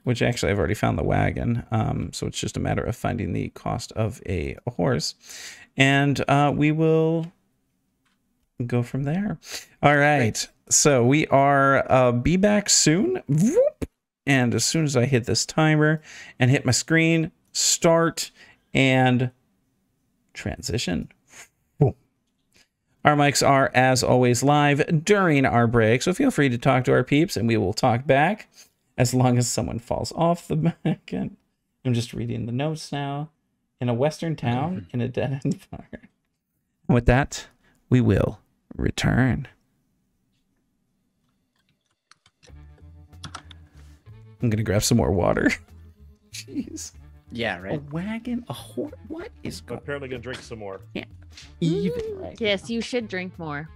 which actually I've already found the wagon. So it's just a matter of finding the cost of a horse. And we will go from there. All right. So we are be back soon. Whoop. And as soon as I hit this timer and hit my screen, start and transition. Boom. Our mics are, as always, live during our break. So feel free to talk to our peeps and we will talk back as long as someone falls off the back end. I'm just reading the notes now. In a western town, in a dead-end fire. And with that, we will return. I'm gonna grab some more water. Jeez. Yeah, right. A wagon, a horse. What is I'm apparently gonna drink some more. Yeah. Even right. Yes, you should drink more.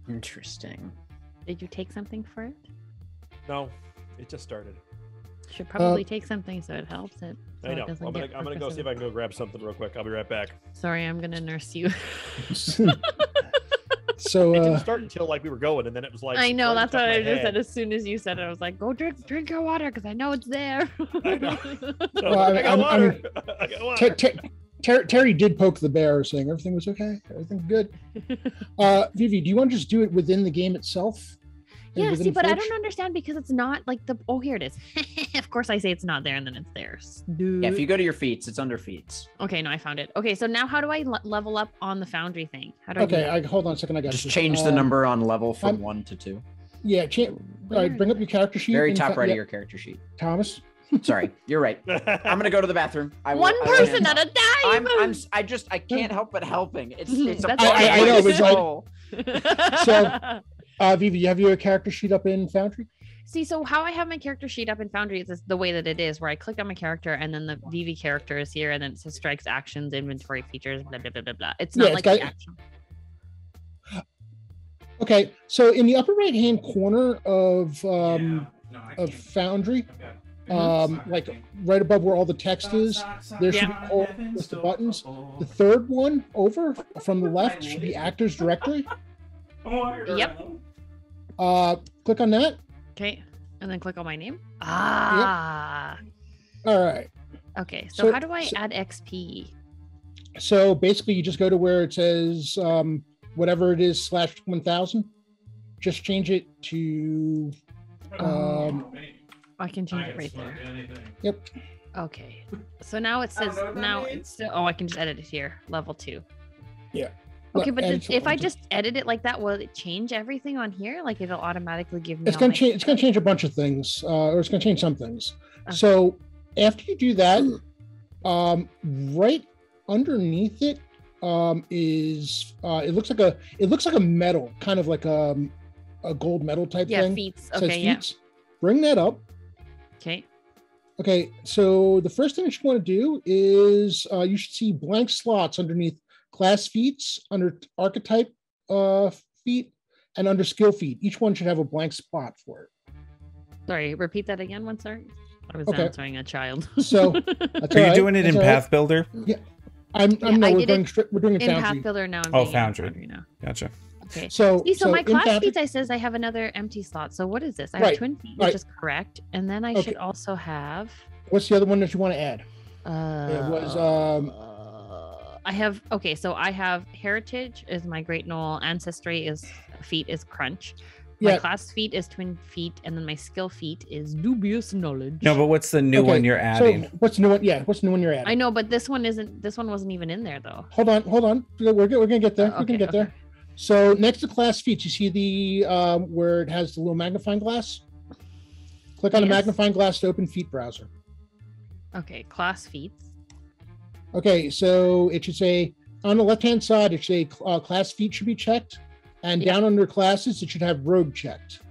Interesting. Did you take something for it? No, it just started. Should probably take something so it helps it. So I know. It doesn't I'm get gonna go see if I can go grab something real quick. I'll be right back. Sorry, I'm gonna nurse you. So It didn't start until like we were going, and then it was like I know, right that's on what top I of my just said. head. As soon as you said it, I was like, go drink your water because I know it's there. I know. So, Well, I got water. I'm- I got water. Terry did poke the bear, saying everything was okay, everything's good. Vivi, do you want to just do it within the game itself? Yeah, Within see, but I Forge? don't understand because it's not like the. Oh, here it is. Of course, I say it's not there, and then it's there. Yeah, if you go to your feats, it's under feats. Okay, no, I found it. Okay, so now how do I level up on the foundry thing? How do I do Okay, that? hold on a second. I got Just you. change the number on level from I'm- 1 to 2. Yeah, all right, bring up your character sheet. Very and top right yeah, of your character sheet. Thomas. Sorry, you're right. I'm gonna go to the bathroom. One person at a time. I can't help but helping. It's a That's part of I my know, it's like- soul. So- Vivi, you have your character sheet up in Foundry? See, so how I have my character sheet up in Foundry is the way that it is, where I click on my character and then the VV character is here, and then it says strikes, actions, inventory, features, blah blah blah blah blah. It's not Yeah, like it's the got- action. Okay, so in the upper right-hand corner of Foundry, like right above where all the text is, there should be a whole list of buttons. The third one over from the left should be Actors Directory. Yep. Click on that. Okay, and then click on my name. Ah. All right. Okay, so So- how do I so- add XP? So basically, you just go to where it says whatever it is /1000. Just change it to. I can change it right there. Yep. Okay, so now it says I can just edit it here, level 2. Yeah. Okay, but And if I just edit it like that, will it change everything on here? Like it'll automatically give me. It's all gonna my change. It's stuff? gonna change a bunch of things, or it's gonna change some things. Okay. So after you do that, right underneath it is it looks like a metal, kind of like a gold metal type Yeah, thing. feats. It says Okay, yeah. feats. Bring that up. Okay. Okay, so the first thing that you want to do is you should see blank slots underneath class feats, under archetype feat, and under skill feat. Each one should have a blank spot for it. Sorry, repeat that again. One sorry. I was Okay. answering a child. So that's Are all you right. doing it That's in all right. Path Builder? I'm Yeah, no, I we're did doing it we're doing it in Foundry. Path Builder now. I'm Oh, doing it in Foundry. now. Gotcha. Okay. So See, so my in class Foundry- feats, I says I have another empty slot. So what is this? I have Right, twin feet, which right. is correct, and then I Okay. should also have. What's the other one that you want to add? It was, I have so I have heritage is my great knoll, ancestry is feet is crunch. My Yeah. class feat is twin feet, and then my skill feat is dubious knowledge. No, but what's the new Okay, one you're adding? So what's the new one? Yeah, what's the new one you're adding? I know, but this one wasn't even in there though. Hold on. We're gonna get there. We're Okay, gonna get there. So next to class feats, you see the where it has the little magnifying glass. Click on the Yes. magnifying glass to open feat browser. Okay, class feats. Okay, so it should say on the left-hand side, it should say class feat should be checked, and Yeah. down under classes, it should have rogue checked.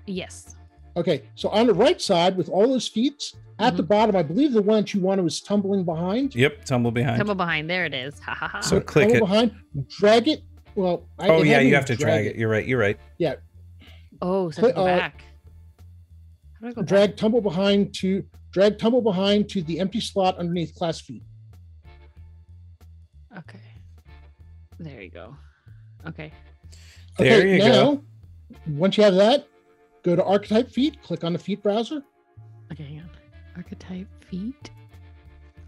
Yes. Okay, so on the right side with all those feats, at the bottom, I believe the one that you wanted was tumbling behind. Yep, tumble behind. Tumble behind. There it is. Ha ha ha. So click it. Behind, drag it. Well, Oh it yeah, had me you have to drag it. You're right. You're right. Yeah, Oh, so I have to go back. How do I go drag back? tumble behind to the empty slot underneath class feet. Okay. There you go. Okay. There Okay, you now, go. Once you have that, go to archetype feat, click on the feat browser. Okay, hang on. Archetype feat.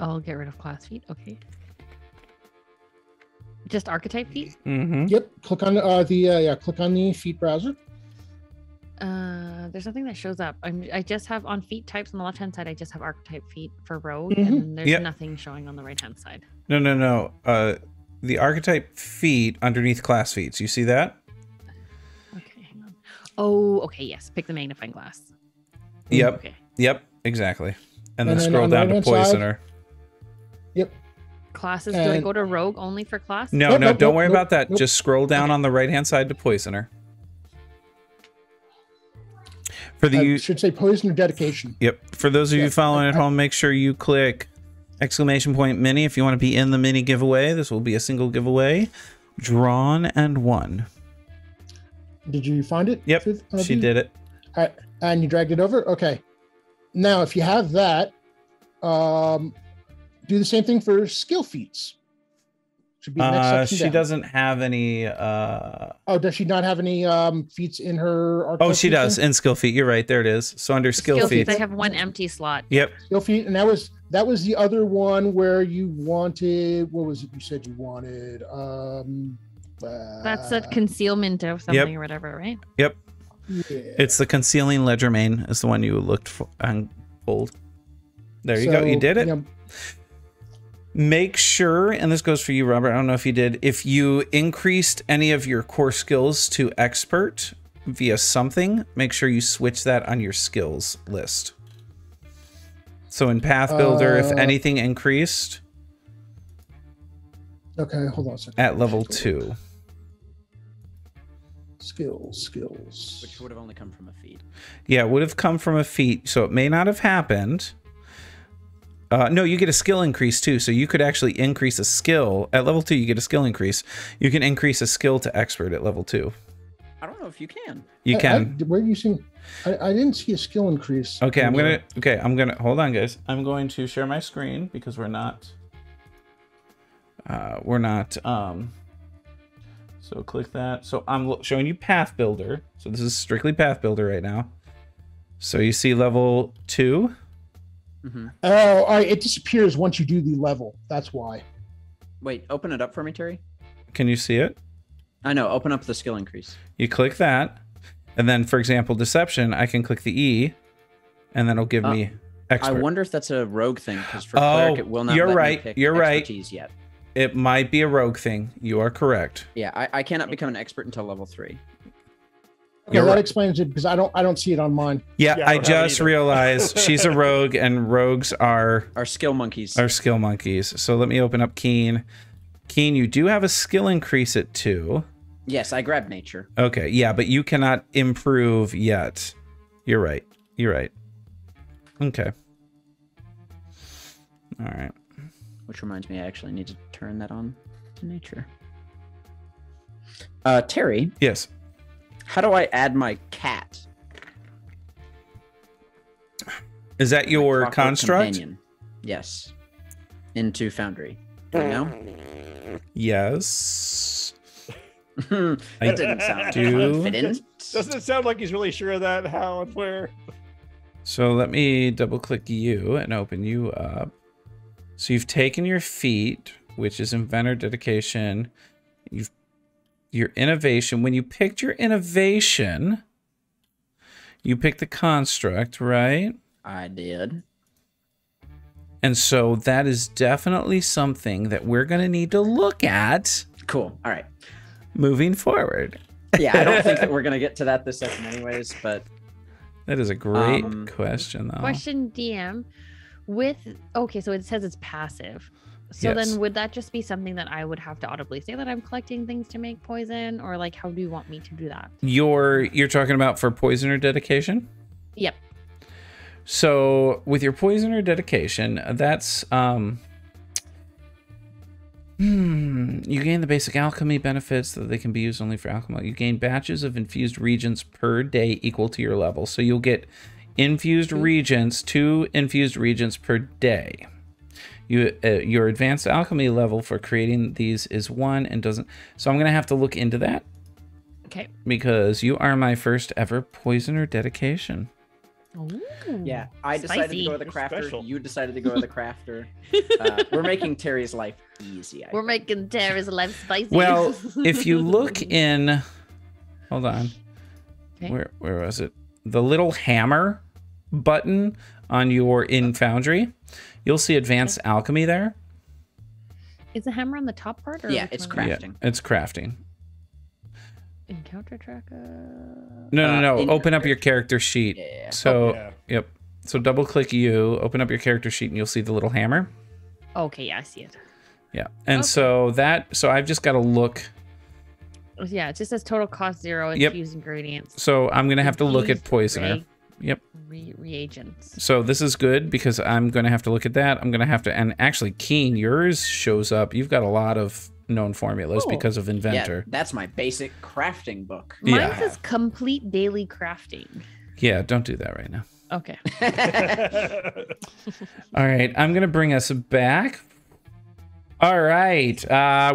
I'll get rid of class feat. Okay. Just archetype feat? Mm-hmm. Yep, click on click on the feat browser. There's nothing that shows up. I just have on feat types on the left hand side. I just have archetype feat for rogue, Mhm. and there's Yep. nothing showing on the right hand side. No. The archetype feat underneath class feats. You see that? Okay, hang on. Oh, okay, yes. Pick the magnifying glass. Yep. Okay. Yep. Exactly. And then And then scroll on the down to right-hand side- poisoner. Yep. Classes. Do I And- go to rogue only for class? No, Nope, no, nope, don't nope, worry nope, about that. nope. Just scroll down Okay. on the right hand side to poisoner. For the I should say poison or dedication. Yep. For those of you Yeah, following at I- home, make sure you click !mini if you want to be in the mini giveaway. This will be a single giveaway, drawn and won. Did you find it? Yep, she did it. All right, and you dragged it over. Okay. Now, if you have that, do the same thing for skill feats. Should be the next section She down. doesn't have any. Oh, does she not have any feats in her? Oh, archetype she feat does thing? in skill feat. You're right. There it is. So under skill Skill feats. feats. I have one empty slot. Yep. Skill feat, and that was the other one where you wanted. What was it? You said you wanted. That's a concealment of something or whatever, right? Yep. Yeah. It's the concealing ledger main is the one you looked for and pulled. There you go. You So, did it. yeah, Make sure, and this goes for you, Robert. I don't know if you did. If you increased any of your core skills to expert via something, make sure you switch that on your skills list. So in Path Builder, if anything increased Okay, hold on a second. at level 2. Skills. Which would have only come from a feat. Yeah, it would have come from a feat, so it may not have happened. No, you get a skill increase too, so you could actually increase a skill. At level 2, you get a skill increase. You can increase a skill to expert at level 2. I don't know if you can. You can. Where are you seeing? I didn't see a skill increase. Okay, I'm gonna hold on, guys. I'm going to share my screen because we're not so click that. So I'm showing you Path Builder. So this is strictly Path Builder right now. So you see level 2. Mm-hmm. Oh, all right. It disappears once you do the level. That's why. Wait, open it up for me, Terry. Can you see it? I know. Open up the skill increase. You click that, and then, for example, Deception, I can click the E, and then it'll give me Expert. I wonder if that's a rogue thing, because for cleric, it will not you're let right, me pick you're right. expertise yet. It might be a rogue thing. You are correct. Yeah, I cannot become an expert until level 3. Okay, You're that right. explains it because I don't see it on mine. Yeah, Yeah, I I don't have it just either. realized she's a rogue, and rogues are Our skill monkeys. skill monkeys. So let me open up Keen. Keen, you do have a skill increase at 2. Yes, I grabbed nature. Okay, yeah, but you cannot improve yet. You're right. You're right. Okay. All right. Which reminds me, I actually need to turn that on to nature. Terry, Yes. how do I add my cat? Is that your Clockwork construct? Companion? Yes. Into Foundry. Do you know? Yes. That didn't sound do. confident. Doesn't it sound like he's really sure of that? How and where? So let me double click you and open you up. So you've taken your feat, which is inventor dedication. Your innovation. When you picked your innovation, you picked the construct, right? I did. And so that is definitely something that we're going to need to look at Cool. All right. moving forward. Yeah, I don't think that we're gonna get to that this session, anyways. But That is a great Um, question, though. Question DM okay, so it says it's passive. So Yes. then would that just be something that I would have to audibly say that I'm collecting things to make poison, or like how do you want me to do that? You're talking about for poisoner dedication? Yep. So with your poisoner dedication, that's you gain the basic alchemy benefits that they can be used only for alchemy. You gain batches of infused reagents per day equal to your level. So you'll get infused reagents, 2 infused reagents per day. Your advanced alchemy level for creating these is 1 and doesn't. So I'm gonna have to look into that. Okay. because you are my first ever poisoner dedication. Ooh, Yeah, I decided to go with the Spicy. crafter. Special. You decided to go with the crafter. We're making Terry's life easy. We're making Tara's life spicy. Well, if you look in, hold on, Okay. where was it? The little hammer button on your in Foundry, you'll see advanced alchemy there. Is the hammer on the top part? Or Yeah, which it's one? crafting. Yeah, it's crafting. Encounter tracker. No. in Open your up your character sheet. Yeah. So, Yeah. yep. So double click you, open up your character sheet, and you'll see the little hammer. Okay, yeah, I see it. Yeah. And Okay. so I've just got to look. Yeah, it just says total cost 0. Yep. Infused ingredients. So I'm going to have to look at Infused poisoner. Yep. Reagents. So this is good because I'm going to have to look at that. I'm going to have to, and actually, Keen, yours shows up. You've got a lot of known formulas Cool. because of Inventor. Yeah, that's my basic crafting book. Mine Yeah. says complete daily crafting. Yeah, don't do that right now. Okay. All right, I'm going to bring us back. All right,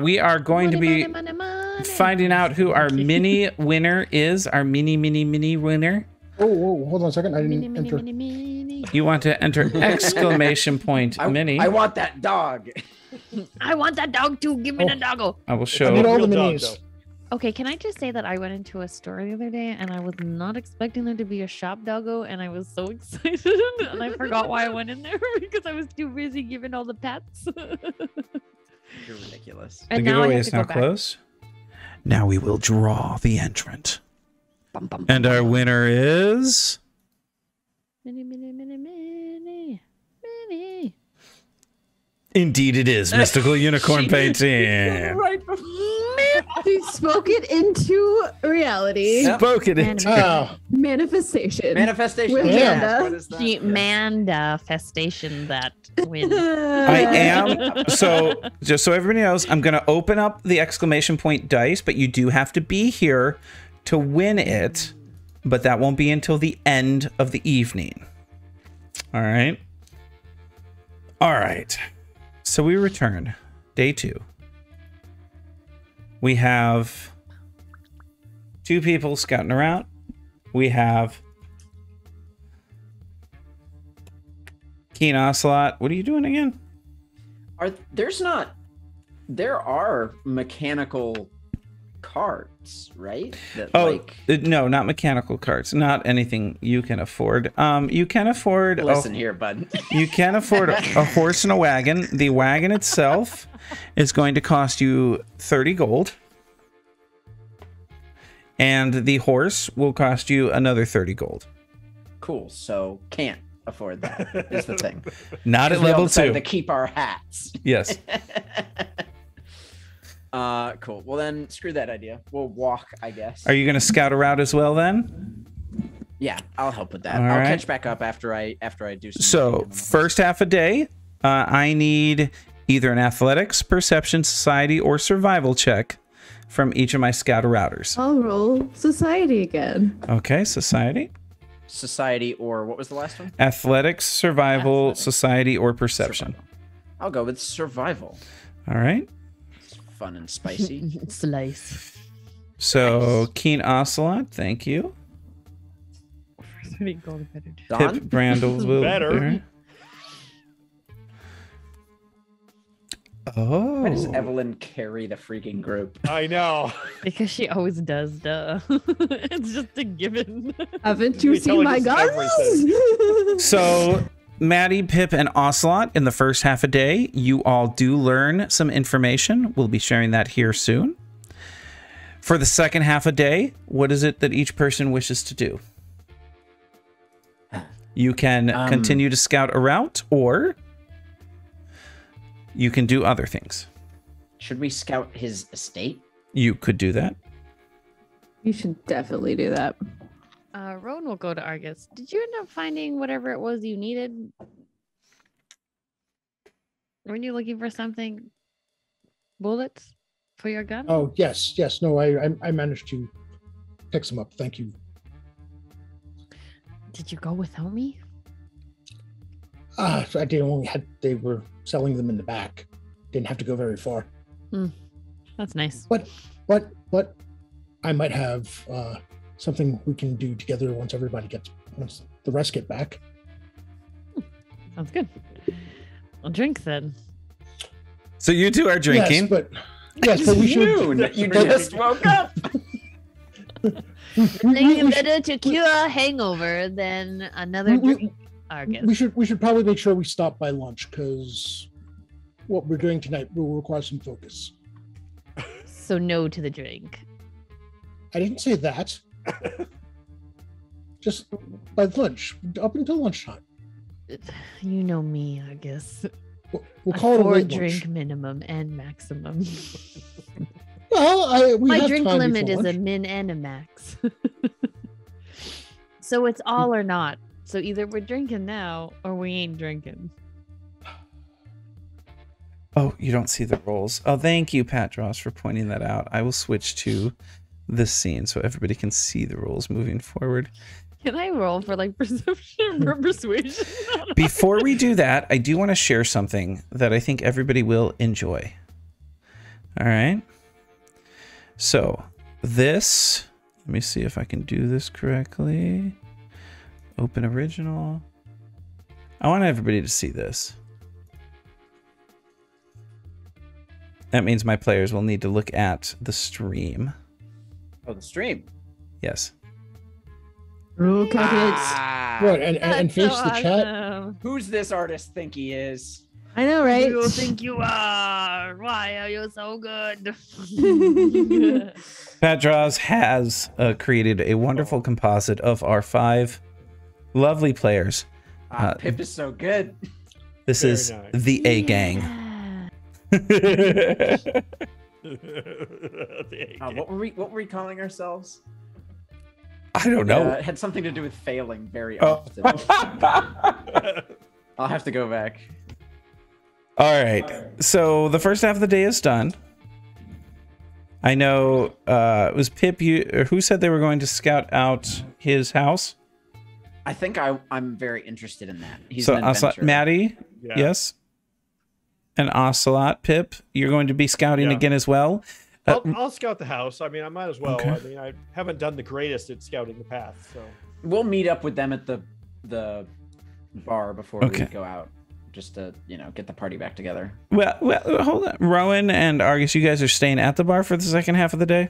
we are going to be money. finding out who our mini winner is. Our mini winner. Oh, hold on a second. I didn't Mini, enter. mini, mini, mini. You want to enter exclamation point mini. I want that dog. I want that dog too. Give me the doggo. I will I need show. all the Real dog, minis. though. Okay, can I just say that I went into a store the other day and I was not expecting there to be a shop doggo and I was so excited and I forgot why I went in there because I was too busy giving all the pets. You're ridiculous. The and now I giveaway have is to go now back. closed. Now we will draw the entrant. Bum, bum, And bum, our bum. winner is Mini, mini, mini, mini, mini. indeed it is Mystical Unicorn Painting. Right before. She spoke it into reality. Yep. Spoken it. Ah, Manifestation. Manifestation. With Yeah. Amanda. What is that? She Yes. manifestation that win. I am. So, just so everybody knows, I'm going to open up the exclamation point dice, but you do have to be here to win it. But that won't be until the end of the evening. All right. All right. So we return. Day 2. We have 2 people scouting around. We have Keen Ocelot. What are you doing again? There are mechanical carts, right? That, No, not mechanical carts. Not anything you can afford. You can afford. listen here, bud. You can afford a horse and a wagon. The wagon itself is going to cost you 30 gold. And the horse will cost you another 30 gold. Cool. So can't afford that is the thing. Not at We all level decided 2. to keep our hats. Yes. Cool. Well then, screw that idea. We'll walk, I guess. Are you going to scout around as well then? Yeah, I'll help with that. All I'll right. catch back up after I do some. So, looking on the first half a day, I need either an athletics, perception, society, or survival check from each of my scout routers. I'll roll society again. Okay, society. society, or what was the last one? Athletics, survival, Athletics. society, or perception. Survival. I'll go with survival. All right. It's fun and spicy. Slice. So, Keen Ocelot, thank you. Don? Pip Brandles will Better. Oh. Why does Evelyn carry the freaking group? I know. Because she always does, duh. It's just a given. Haven't you You're seen telling my us guns? So, Maddie, Pip, and Ocelot, in the first half a day, you all do learn some information. We'll be sharing that here soon. For the second half a day, what is it that each person wishes to do? You can continue to scout a route, or you can do other things. Should we scout his estate? You could do that. You should definitely do that. Roan will go to Argus. Did you end up finding whatever it was you needed? Weren't you looking for something? Bullets for your gun? Oh, yes. No, I managed to pick some up. Thank you. Did you go without me? I didn't only had they were selling them in the back. Didn't have to go very far. That's nice. But I might have something we can do together once the rest get back. Sounds good. I'll drink then. So you two are drinking. Yes, but we should. You just woke up. Nothing better to cure a hangover than another drink. Argus. We should probably make sure we stop by lunch because what we're doing tonight will require some focus. So no to the drink. I didn't say that. Just by lunch, up until lunchtime. You know me, Argus. We'll call it a late drink lunch. minimum and maximum. Well, My drink limit is a min and a max. So it's all or not. So either we're drinking now or we ain't drinking. Oh, you don't see the rolls. Oh, thank you, Pat Dross, for pointing that out. I will switch to this scene so everybody can see the rolls moving forward. Can I roll for like perception or persuasion? Before we do that, I do want to share something that I think everybody will enjoy. All right. So this, let me see if I can do this correctly. Open original. I want everybody to see this. That means my players will need to look at the stream. Oh, the stream. Yes. Rule calculates. Right, and face the chat. Awesome. Who's this artist think he is? I know, right? You think you are? Why are you so good? Pat Draws has created a wonderful composite of our 5 lovely players. Pip is so good. This Very is nice. the A Gang. What were we calling ourselves? I don't know. It had something to do with failing very Oh. often. I'll have to go back. All right. So the first half of the day is done. I know it was Pip. Who said they were going to scout out his house? I think I'm very interested in that. He's So an adventurer. Maddie, Yeah. yes, and Ocelot. Pip, you're going to be scouting Yeah. again as well. I'll scout the house. I mean, I might as well. Okay. I mean, I haven't done the greatest at scouting the path, so. We'll meet up with them at the bar before Okay. we go out, just to get the party back together. Well, hold on. Rowan and Argus, you guys are staying at the bar for the second half of the day?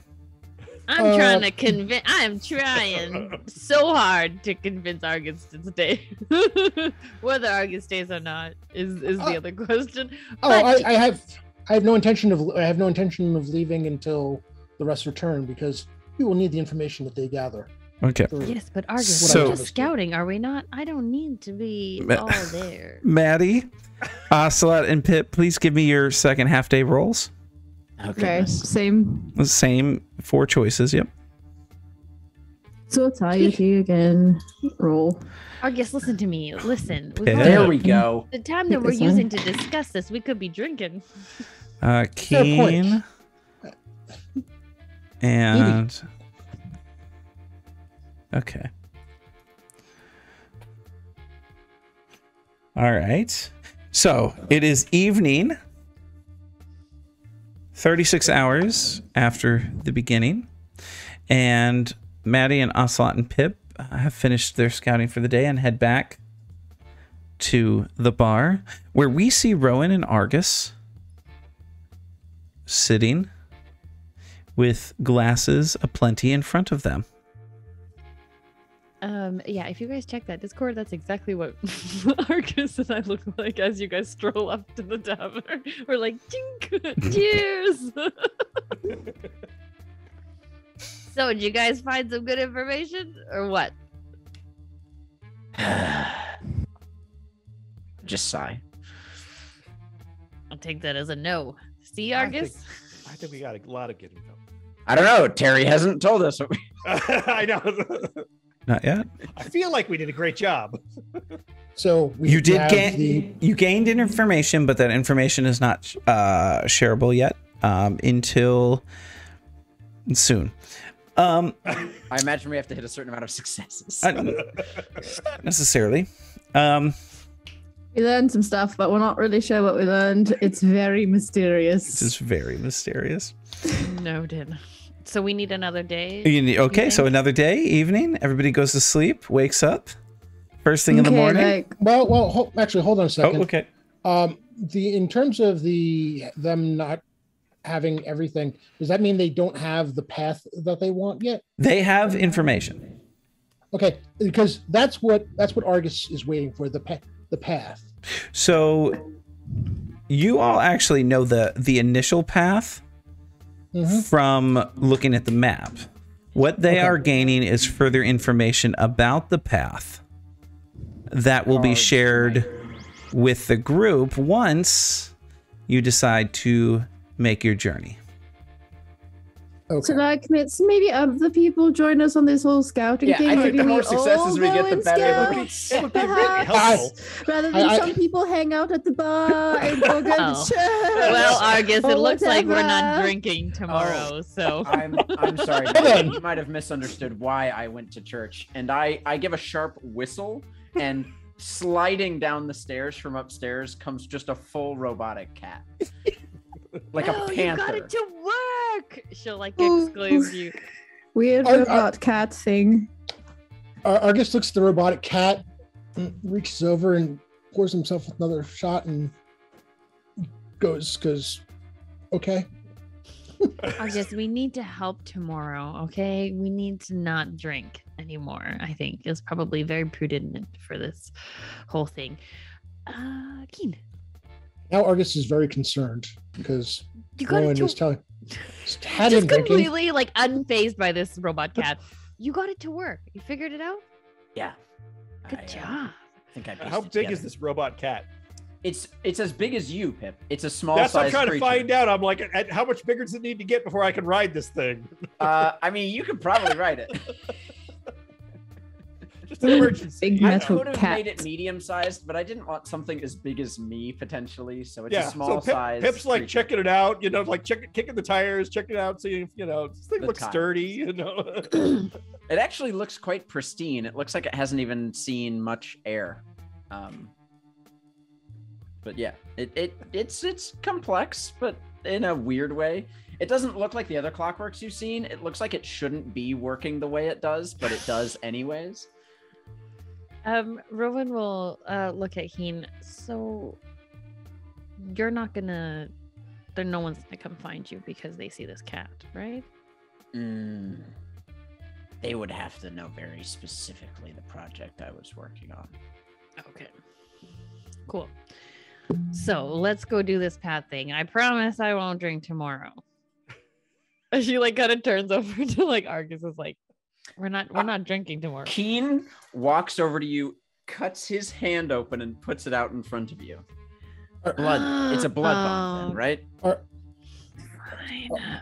I'm trying to convince. I'm trying so hard to convince Argus to stay. Whether Argus stays or not is the other question. Oh, But I have no intention of leaving until the rest return because we will need the information that they gather. Okay. yes, but Argus, So- we're just scouting, are we not? I don't need to be all there. Maddie, Ocelot, and Pip, please give me your second half day rolls. Okay, same. The same 4 choices. Yep. So it's IoT again. Roll. Argus, listen to me. Listen. Yeah. There we go. The time that we're This one. using to discuss this, we could be drinking. Keen. And okay. All right. So it is evening, 36 hours after the beginning, and Maddie and Ocelot and Pip have finished their scouting for the day and head back to the bar, where we see Rowan and Argus sitting with glasses aplenty in front of them. Yeah, if you guys check that Discord, that's exactly what Argus and I look like as you guys stroll up to the tavern. We're like, tink, cheers. So, did you guys find some good information or what? Just sigh. I'll take that as a no. See, I Argus? think we got a lot of good info. I don't know. Terry hasn't told us. I know. Not yet. I feel like we did a great job. So we You did have gain. You gained information, but that information is not shareable yet until soon. I imagine we have to hit a certain amount of successes. Not necessarily. We learned some stuff, but we're not really sure what we learned. It's very mysterious. This is very mysterious. Noted. So we need another day. Okay, so another day, evening. Everybody goes to sleep, wakes up, first thing in the morning. Actually, hold on a second. Oh, okay. In terms of them not having everything, does that mean they don't have the path that they want yet? They have information. Okay, because that's what Argus is waiting for, the path. So you all actually know the initial path from looking at the map. What they are gaining is further information about the path that will be shared with the group once you decide to make your journey. Okay. So like, maybe other people join us on this whole scouting thing. I think Maybe the more we successes we get, the better. It would be really helpful. Rather than some people hang out at the bar and go to church. Well, Argus, it looks like we're not whatever. drinking tomorrow, so. I'm sorry. You might have misunderstood why I went to church. And I give a sharp whistle, and sliding down the stairs from upstairs comes just a full robotic cat. Like a panther. You got it to work! She'll like exclaim you. Weird robot cat thing. Argus looks at the robotic cat, reaches over and pours himself another shot and goes, okay. Argus, we need to help tomorrow, okay? We need to not drink anymore, I think. It's probably very prudent for this whole thing. Keen. Now Argus is very concerned because Rowan is telling just drinking. completely like unfazed by this robot cat. You got it to work. You figured it out? Yeah. Good job. I think I How big is this robot cat? It's as big as you, Pip. It's a small That's what I'm size trying creature. to find out. I'm like, how much bigger does it need to get before I can ride this thing? I mean, you could probably ride it. Just an emergency. Big I metal could have cat. made it medium sized, but I didn't want something as big as me potentially. So it's Yeah, a small size. Pip's like creature. checking it out, like kicking the tires, checking it out, seeing if this thing The looks tires. sturdy, It actually looks quite pristine. It looks like it hasn't even seen much air. But yeah, it's complex, but in a weird way. It doesn't look like the other clockworks you've seen. It looks like it shouldn't be working the way it does, but it does anyways. Rowan will look at Heen. So you're not gonna no one's gonna come find you because they see this cat, right? They would have to know very specifically the project I was working on. Okay. Cool. So let's go do this path thing. I promise I won't drink tomorrow. She like kind of turns over to like Argus is like, we're not drinking tomorrow. Keen walks over to you, cuts his hand open, and puts it out in front of you. Blood. It's a blood bond, then, right? Fine.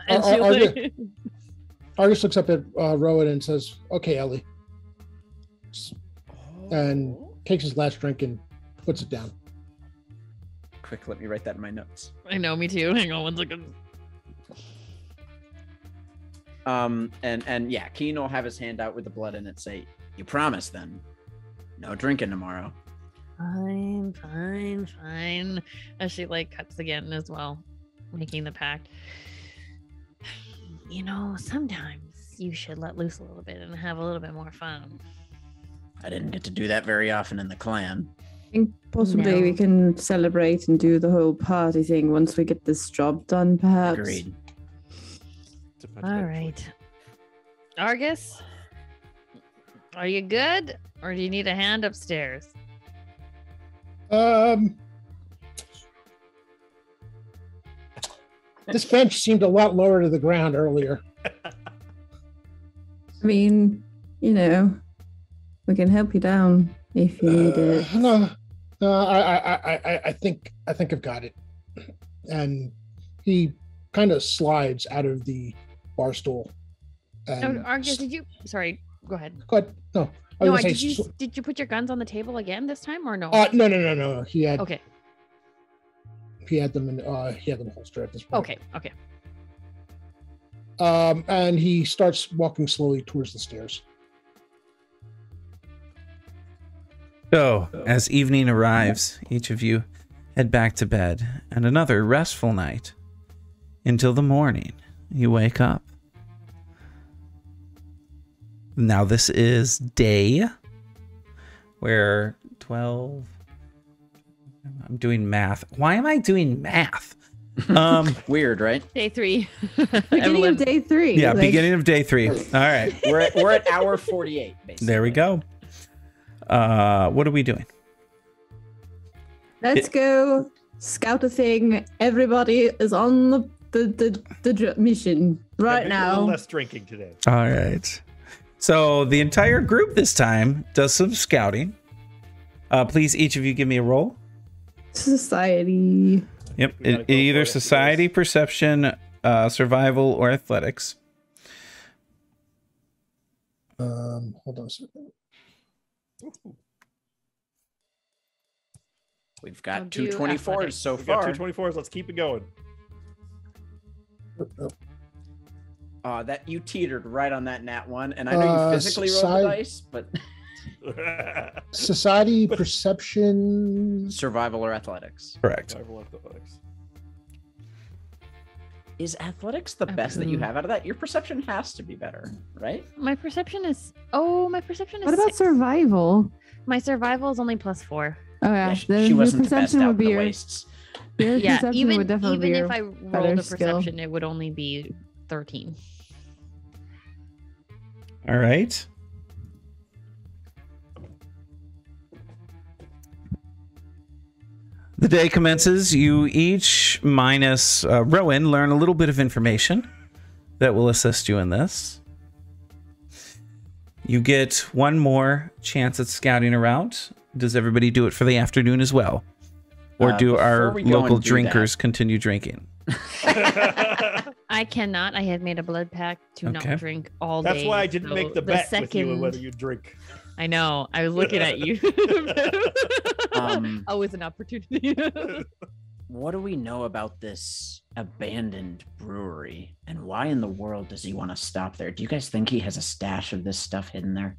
And she like, Argus looks up at Rowan and says, okay, Ellie. And takes his last drink and puts it down. Quick, let me write that in my notes. I know, me too. Hang on one second. And yeah, Keen will have his hand out with the blood in it, say, you promise then? No drinking tomorrow. Fine. As she like cuts again as well, making the pact. Sometimes you should let loose a little bit and have a little bit more fun. I didn't get to do that very often in the clan. I think possibly we can celebrate and do the whole party thing once we get this job done, perhaps. Agreed. All right. Argus, are you good? Or do you need a hand upstairs? This bench seemed a lot lower to the ground earlier. I mean, we can help you down if you need it. No, I think I've got it. And he kind of slides out of the bar stool. Argus, sorry, go ahead. Go ahead. No. Did you put your guns on the table again this time or no? No. He had Okay. He had them holstered at this point. Okay. And he starts walking slowly towards the stairs. So, as evening arrives, each of you head back to bed, and another restful night until the morning. You wake up Now this is day where 12. I'm doing math. Why am I doing math? Weird, right? Day 3. Beginning of day 3. Yeah, beginning of day 3. All right. We're at hour 48, basically. There we go. What are we doing? Let's go scout a thing. Everybody is on the mission right A now. little less drinking today. All right. So the entire group this time does some scouting. Please, each of you give me a roll. Society. Yep. We gotta go Either for it, society, yes. perception, survival, or athletics. Hold on a second. We've I'll got do 2 24s athletics. so We got far. 2 24s. Let's keep it going. That you teetered right on that nat 1, and I know you physically rolled the side- dice, but Society, perception. survival or athletics. Correct. Survival athletics. Is athletics the best that you have out of that? Your perception has to be better, right? My perception is. Oh, my perception is. What about 6. survival? My survival is only +4. Oh yeah, She your wasn't the best perception out would in be the your, wastes. your Yeah, perception even would definitely be even if your I better rolled a skill. perception, it would only be 13. All right. The day commences. You each, minus Rowan, learn a little bit of information that will assist you in this. You get one more chance at scouting around. Does everybody do it for the afternoon as well? Or do Before our we go local and do drinkers continue drinking? I cannot. I have made a blood pact to Okay. not drink all day. That's why I didn't so make the bet with you on whether you drink. I know. I was looking at you. Um, Always an opportunity. What do we know about this abandoned brewery, and why in the world does he want to stop there? Do you guys think he has a stash of this stuff hidden there?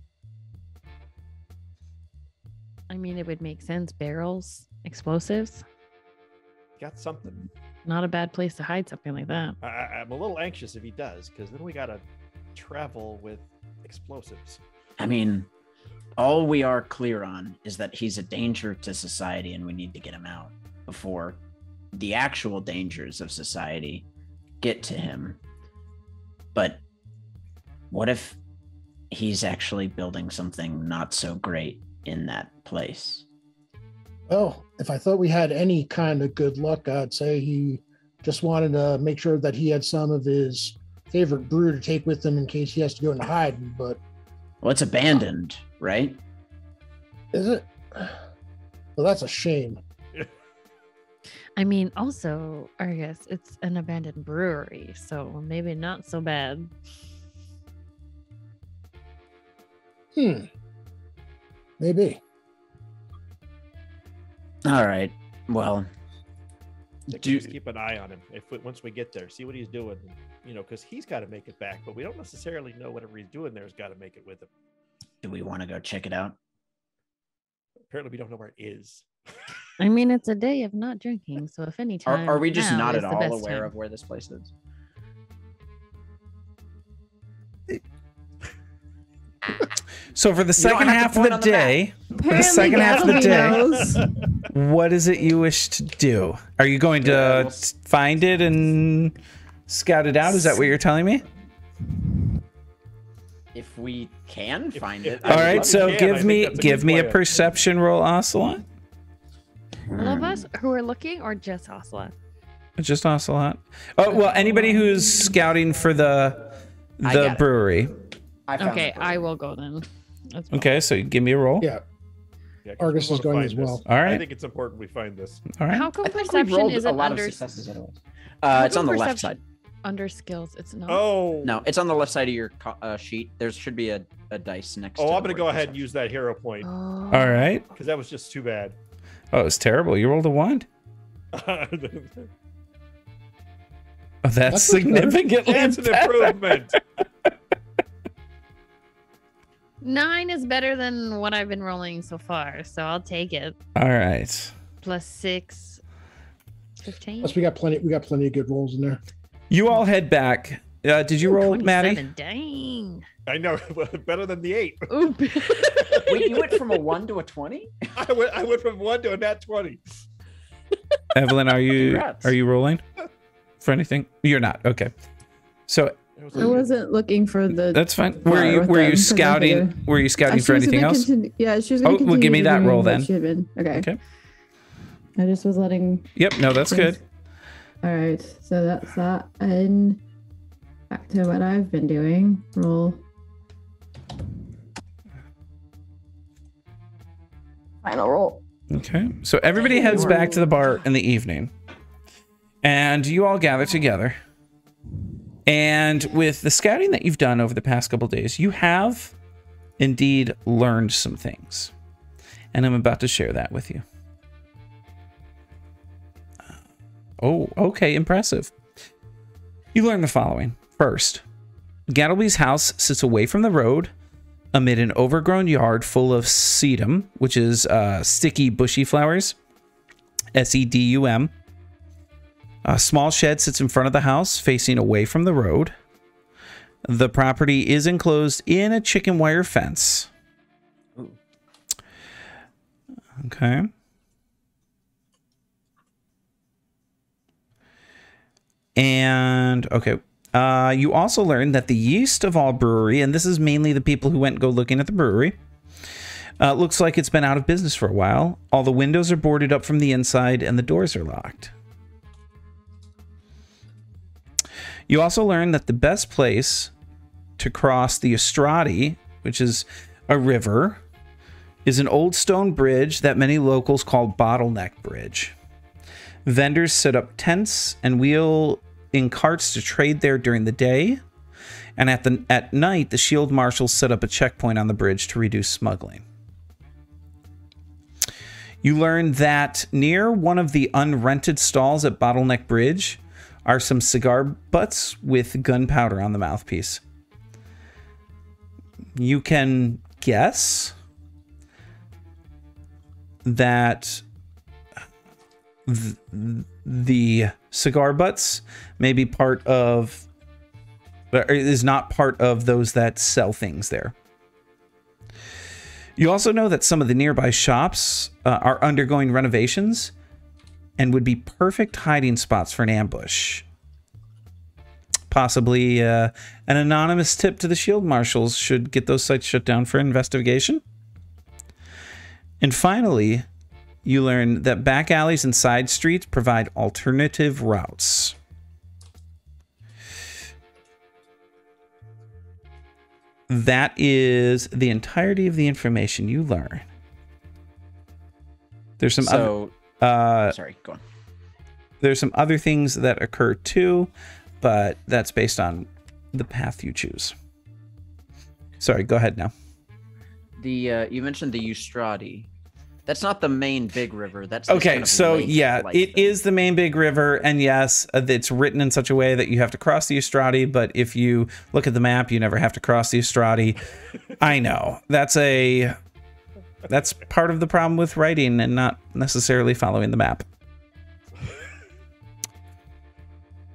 I mean, it would make sense. Barrels, explosives. Got something. Not a bad place to hide something like that. I'm a little anxious if he does, because then we gotta travel with explosives. I mean, all we are clear on is that he's a danger to society and we need to get him out before the actual dangers of society get to him. But what if he's actually building something not so great in that place? Well, if I thought we had any kind of good luck, I'd say he just wanted to make sure that he had some of his favorite brew to take with him in case he has to go into hiding. But Well, it's abandoned, right? is it? Well, that's a shame. I mean, also, I guess it's an abandoned brewery, so maybe not so bad. Maybe. All right. Well, Just keep an eye on him once we get there. See what he's doing, because he's got to make it back, but we don't necessarily know whatever he's doing there's got to make it with him. do we want to go check it out? Apparently, we don't know where it is. I mean, it's a day of not drinking, so if any time. Are we just now not is at the all best aware time. of where this place is? So for the You don't second have to half of point the on the map. day, for the Apparently second half of the Gattlebee day, knows. what is it you wish to do? Are you going to find it and scout it out? Is that what you're telling me? If we can find it. if- I All would right, love so can. I give think me that's a give good me a plan. perception roll, Ocelot. All of us who are looking, or just Ocelot? Just Ocelot. Oh well, anybody who's scouting for the I got it. brewery. I found Okay, it. I will go then. That's fine. Okay, so give me a roll. Yeah. Yeah, 'cause Argus we is wanna going find as this. well. All right. I think it's important we find this. All right. How come I think we perception rolled a isn't lot of under successes anyways. How It's on come the left perception- side. under skills? It's not. Oh, No, it's on the left side of your sheet. There should be a dice next to Oh, the I'm gonna word go ahead and perception. use that hero point Oh. All right. because that was just too bad. Oh, it's terrible. You rolled a 1. Oh, that's That's much significantly That's an better. improvement. 9 is better than what I've been rolling so far, so I'll take it. All right. Plus 6, 15. Plus, we got plenty of good rolls in there. You all head back Did you roll, 27, Maddie? Dang. I know, better than the 8. Oop. Wait, you went from a 1 to a 20? I went from 1 to a nat 20. Evelyn, are you Congrats. rolling for anything? You're not. Okay. So I wasn't looking for the. that's fine. Fire Were with you them, 'cause I scouting? figured- Were you scouting She for was anything gonna else? yeah, she was going to Well, give me that roll then. Okay. Okay. I just was letting. Yep. No, that's good. All right, so that's that. And back to what I've been doing. Roll. Final roll. Okay. So everybody heads back to the bar in the evening, and you all gather together. And with the scouting that you've done over the past couple days, you have indeed learned some things, and I'm about to share that with you. Oh, okay, impressive. You learn the following. First, Gattlebee's house sits away from the road amid an overgrown yard full of sedum, which is sticky bushy flowers, sedum. A small shed sits in front of the house facing away from the road. The property is enclosed in a chicken wire fence. Ooh. Okay. And, okay. You also learned that the yeast of all brewery, and this is mainly the people who went and go looking at the brewery, looks like it's been out of business for a while. All the windows are boarded up from the inside and the doors are locked. You also learned that the best place to cross the Estradi, which is a river, is an old stone bridge that many locals call Bottleneck Bridge. Vendors set up tents and wheel in carts to trade there during the day, and at night the shield marshals set up a checkpoint on the bridge to reduce smuggling. You learned that near one of the unrented stalls at Bottleneck Bridge are some cigar butts with gunpowder on the mouthpiece. You can guess that the cigar butts may be part of, or is not part of those that sell things there. You also know that some of the nearby shops are undergoing renovations and would be perfect hiding spots for an ambush. Possibly an anonymous tip to the shield marshals should get those sites shut down for investigation. And finally, you learn that back alleys and side streets provide alternative routes. That is the entirety of the information you learn. There's some sorry, go on. There's some other things that occur too, but that's based on the path you choose. Sorry, go ahead now. You mentioned the Eustradi. That's not the main big river. That's this okay. kind of So lake yeah, like it thing. is the main big river, and yes, it's written in such a way that you have to cross the Eustradi. But if you look at the map, you never have to cross the Eustradi. I know that's part of the problem with writing and not necessarily following the map.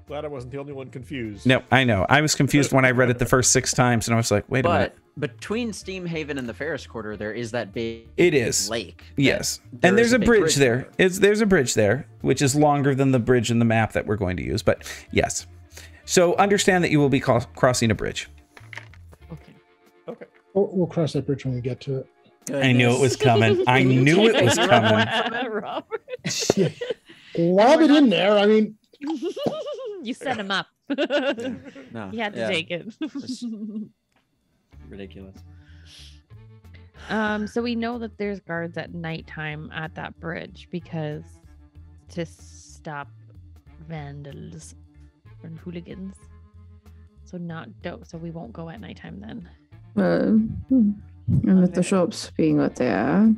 Glad I wasn't the only one confused. No, I know. I was confused when I read it the first 6 times, and I was like, wait a minute. But between Steamhaven and the Ferris Quarter, there is that big It is. lake. Yes. There And there's is a big bridge there. over. There's a bridge there, which is longer than the bridge in the map that we're going to use. But yes. So understand that you will be crossing a bridge. Okay. Okay. We'll cross that bridge when we get to it. I knew it was coming. I knew it was coming. Robert. Lob it in there. I mean, You set him up. No, You had to take it. Ridiculous. So we know that there's guards at nighttime at that bridge because to stop vandals and hooligans. So so we won't go at nighttime then. And with the shops being what they are,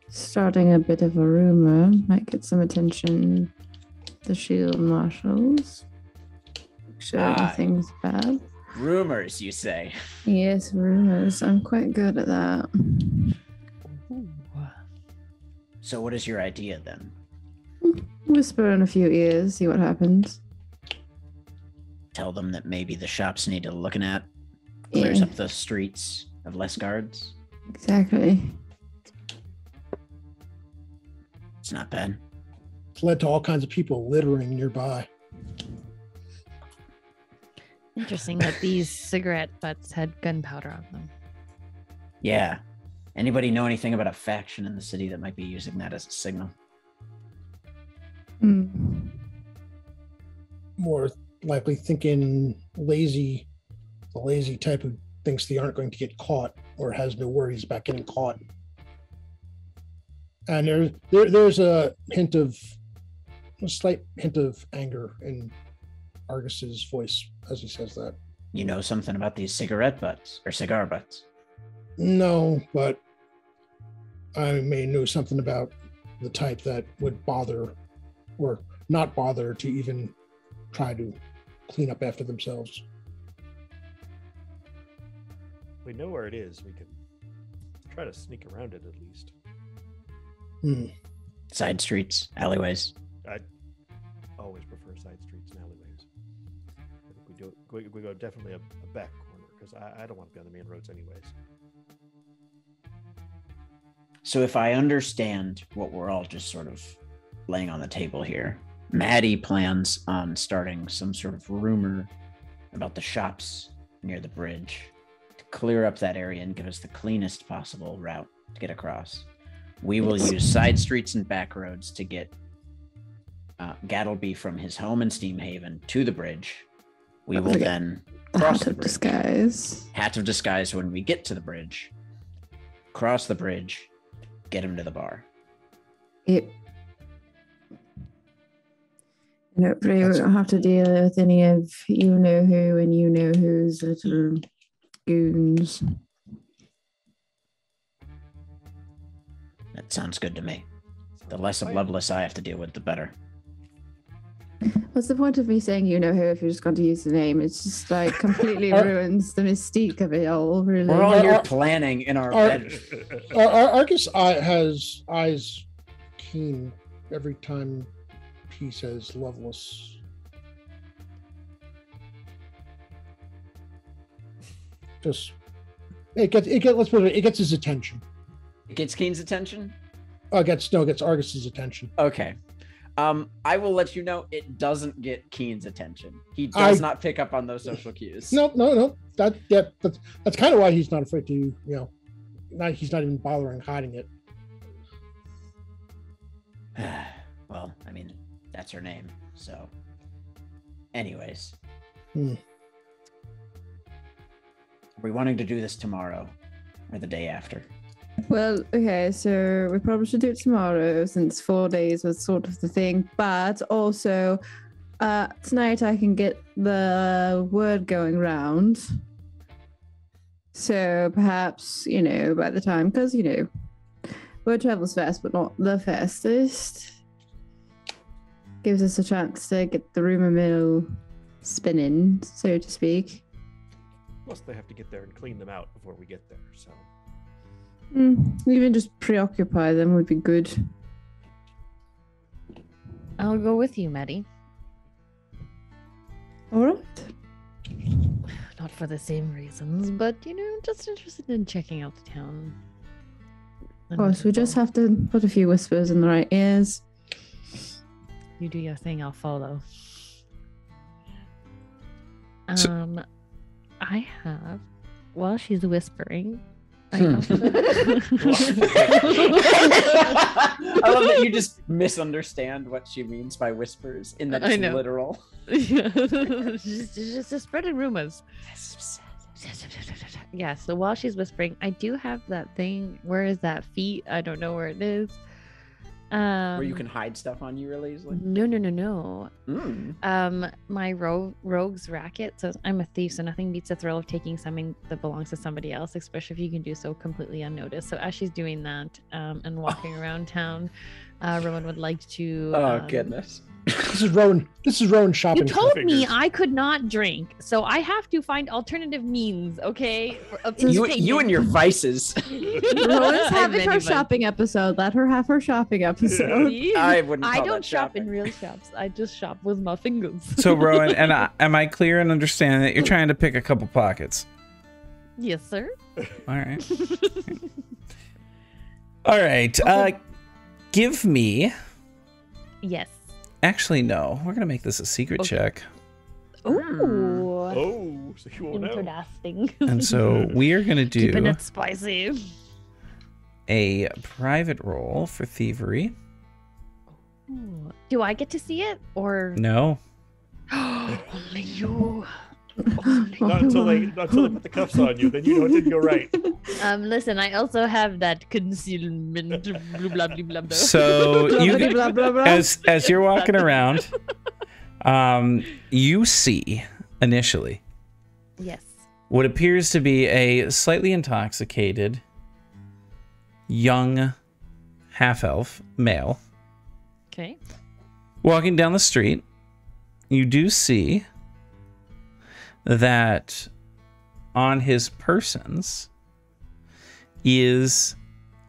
starting a bit of a rumor might get some attention. The shield marshals. Sure, nothing's bad. Rumors, you say? Yes, rumors. I'm quite good at that. So what is your idea then? Whisper in a few ears, see what happens. tell them that maybe the shops need a looking at. Clears Yeah. up the streets of less guards. Exactly. It's not bad. It's led to all kinds of people littering nearby. Interesting that these cigarette butts had gunpowder on them. Yeah. Anybody know anything about a faction in the city that might be using that as a signal? Mm. More likely thinking the lazy type who thinks they aren't going to get caught or has no worries about getting caught. And there's a slight hint of anger in Argus's voice as he says that. You know something about these cigarette butts or cigar butts? No, but I may know something about the type that would bother or not bother to even try to clean up after themselves. We know where it is. We can try to sneak around it at least. Side streets, alleyways. I always prefer side streets and alleyways. I think we go definitely a back corner because I don't want to be on the main roads anyways. So if I understand what we're all just sort of laying on the table here, Maddie plans on starting some sort of rumor about the shops near the bridge to clear up that area and give us the cleanest possible route to get across. We will use side streets and back roads to get Gattlebee from his home in Steamhaven to the bridge. We will then cross the bridge. Disguise. Hat of disguise when we get to the bridge. Cross the bridge. Get him to the bar. Yep. And hopefully we don't have to deal with any of you know who and you know who's little goons. That sounds good to me. The less of Loveless I have to deal with, the better. What's the point of me saying you know who if you're just going to use the name? It's just like completely ruins the mystique of it all, really. We're all here planning in our bedroom. Argus has eyes keen every time he says Loveless. Just let's put it gets his attention. It gets Keen's attention? It gets Argus's attention. Okay. I will let you know it doesn't get Keen's attention. He does not pick up on those social cues. No. That's kind of why he's not afraid to, he's not even bothering hiding it. Well, I mean, that's her name. So, anyways. Are we wanting to do this tomorrow or the day after? Well, okay, so we probably should do it tomorrow since 4 days was sort of the thing. But also, tonight I can get the word going round. So perhaps, by the time, because, word travels fast, but not the fastest. Gives us a chance to get the rumor mill spinning, so to speak. Plus, they have to get there and clean them out before we get there, so. Even just preoccupy them would be good. I'll go with you, Maddie. All right. Not for the same reasons, but just interested in checking out the town. Of course, we just have to put a few whispers in the right ears. You do your thing, I'll follow. I have, while she's whispering, I love that you just misunderstand what she means by whispers in that it's literal. just spreading rumors. Yeah, so while she's whispering, I do have that thing. Where is that feat? I don't know where it is. Where you can hide stuff on you really easily? No. My rogue's racket says I'm a thief, so nothing beats the thrill of taking something that belongs to somebody else, especially if you can do so completely unnoticed. So as she's doing that and walking around town, Rowan would like to goodness, This is Rowan shopping. You told figures. me I could not drink, so I have to find alternative means, okay? You and your vices. Rowan's having her shopping episode. Let her have her shopping episode. I wouldn't. I call don't that shop shopping. in real shops. I just shop with my fingers. So Rowan, am I clear in understanding that you're trying to pick a couple pockets? Yes, sir. All right. All right. Give me. Yes. Actually, no. We're gonna make this a secret check, Ooh. Oh, so you won't know. Interesting. and so we are gonna Keeping do it spicy. a private roll for thievery. Ooh. Do I get to see it or No. only you? Not until they put the cuffs on you, then you know it didn't go right. Listen, I also have that concealment. Blah blah blah blah. So you, Blah, blah, blah. as you're walking around, you see initially Yes. what appears to be a slightly intoxicated young half-elf male Okay. walking down the street. You do see that on his persons is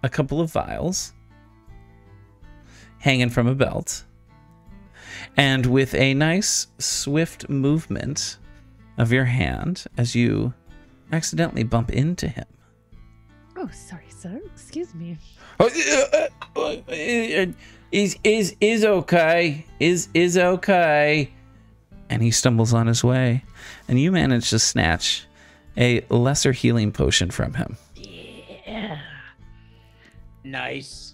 a couple of vials hanging from a belt, and with a nice swift movement of your hand as you accidentally bump into him. Oh, sorry, sir. Excuse me. Is okay. Is okay. And he stumbles on his way, and you manage to snatch a lesser healing potion from him. Yeah. Nice.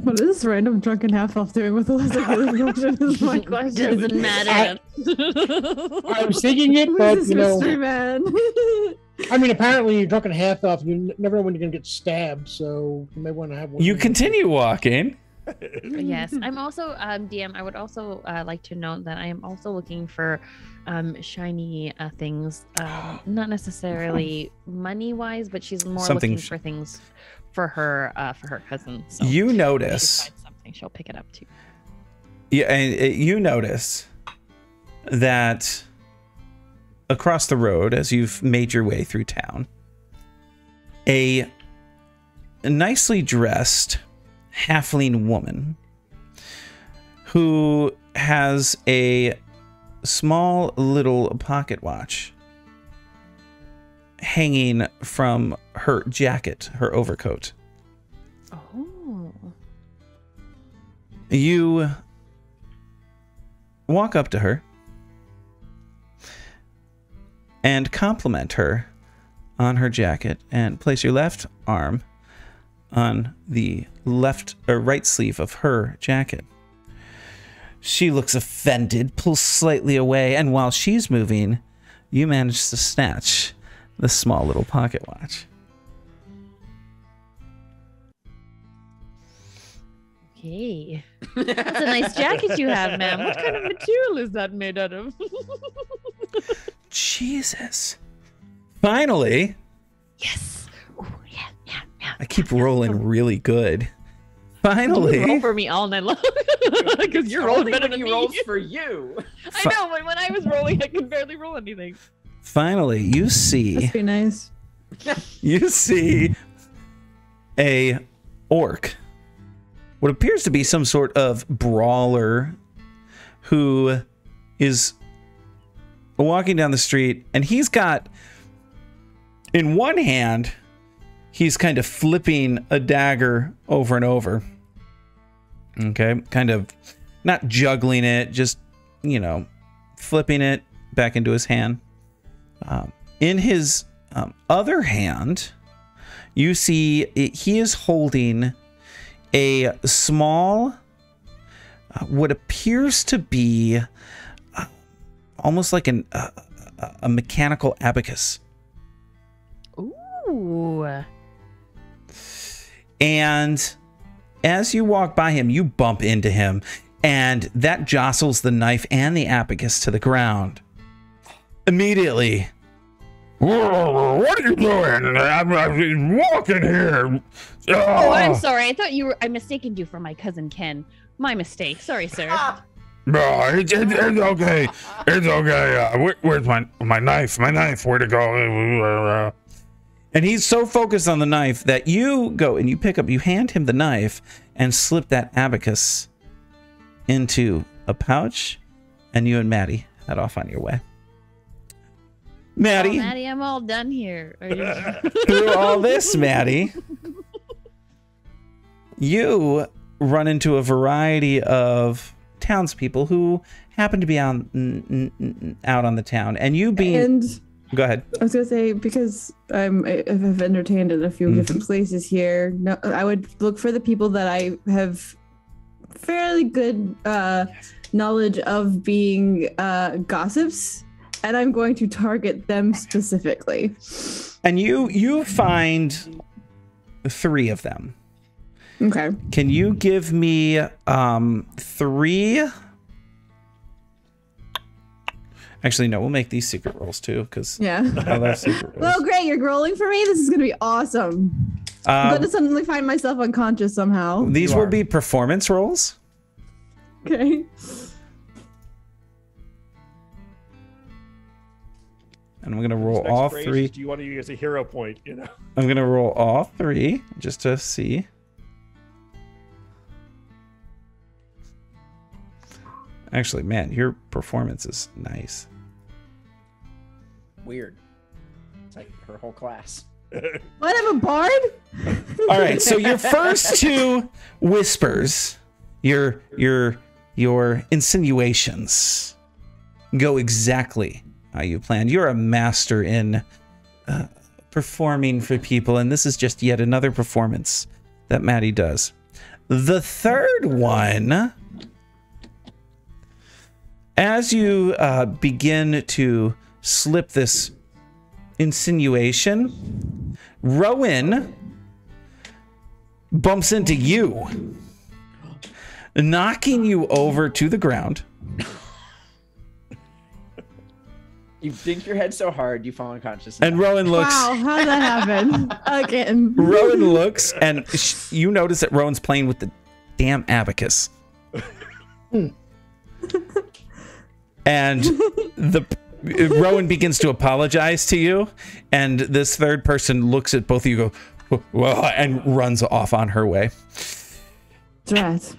What is this random drunken half elf doing with a lesser healing potion? Is my question. Doesn't matter. I was thinking it, Who's but this you know, mystery man? I mean, apparently you're drunk and half off. You never know when you're gonna get stabbed, so you may want to have one. You continue walking. Yes, I'm also DM. I would also like to note that I am also looking for shiny things, not necessarily money wise, but she's more Something looking for things for her cousin. So You if she notice. finds something, she'll pick it up too. Yeah, and you notice that across the road, as you've made your way through town, a nicely dressed halfling woman who has a small little pocket watch hanging from her jacket, her overcoat. Oh. You walk up to her and compliment her on her jacket and place your left arm on the left or right sleeve of her jacket. She looks offended, pulls slightly away, and while she's moving, you manage to snatch the small little pocket watch. Okay. That's a nice jacket you have, ma'am. What kind of material is that made out of? Jesus. Finally, Yes. Ooh, yeah. I keep rolling really good. You roll Finally, for me all night long because you're rolling Only better when than he me. rolls for you. I know, but when I was rolling, I could barely roll anything. finally, you see Must be nice. a orc, what appears to be some sort of brawler, who is walking down the street, and he's got, in one hand, he's kind of flipping a dagger over and over. Okay, kind of not juggling it, just, flipping it back into his hand. In his other hand, you see he is holding a small, what appears to be almost like a mechanical abacus. Ooh. And as you walk by him, you bump into him, and that jostles the knife and the abacus to the ground. Immediately. What are you doing? I'm walking here. Oh, I'm sorry. I thought I mistaken you for my cousin Ken. My mistake. Sorry, sir. No, it's okay. It's okay. Where's my knife? My knife. Where'd it go? And he's so focused on the knife that you go and you hand him the knife and slip that abacus into a pouch, and you and Maddie head off on your way. Maddie. Oh, Maddie, I'm all done here. Are you... Through all this, Maddie, you run into a variety of townspeople who happen to be out on the town, and you being... Go ahead. I was gonna say, because I've entertained at a few different places here. No, I would look for the people that I have fairly good knowledge of being gossips, and I'm going to target them specifically. And you find 3 of them. Okay. Can you give me 3? Actually, no, we'll make these secret rolls too, because Yeah. I love secret rolls. Well, great. You're rolling for me. This is going to be awesome. I'm going to suddenly find myself unconscious somehow. These will be performance rolls. Okay. And I'm going to roll all 3. Do you want to use a hero point? You know. I'm going to roll all 3 just to see. Actually, man, your performance is nice. Weird. It's like her whole class. What, I'm a bard? All right, so your first 2 whispers, your insinuations, go exactly how you planned. You're a master in performing for people, and this is just yet another performance that Maddie does. The third one, as you begin to slip this insinuation, Rowan bumps into you, knocking you over to the ground. You dink your head so hard, you fall unconscious. And Rowan looks. Wow, how did that happen? Again. Rowan looks, and you notice that Rowan's playing with the damn abacus. And Rowan begins to apologize to you, and this third person looks at both of you, go, well, and runs off on her way. Drat.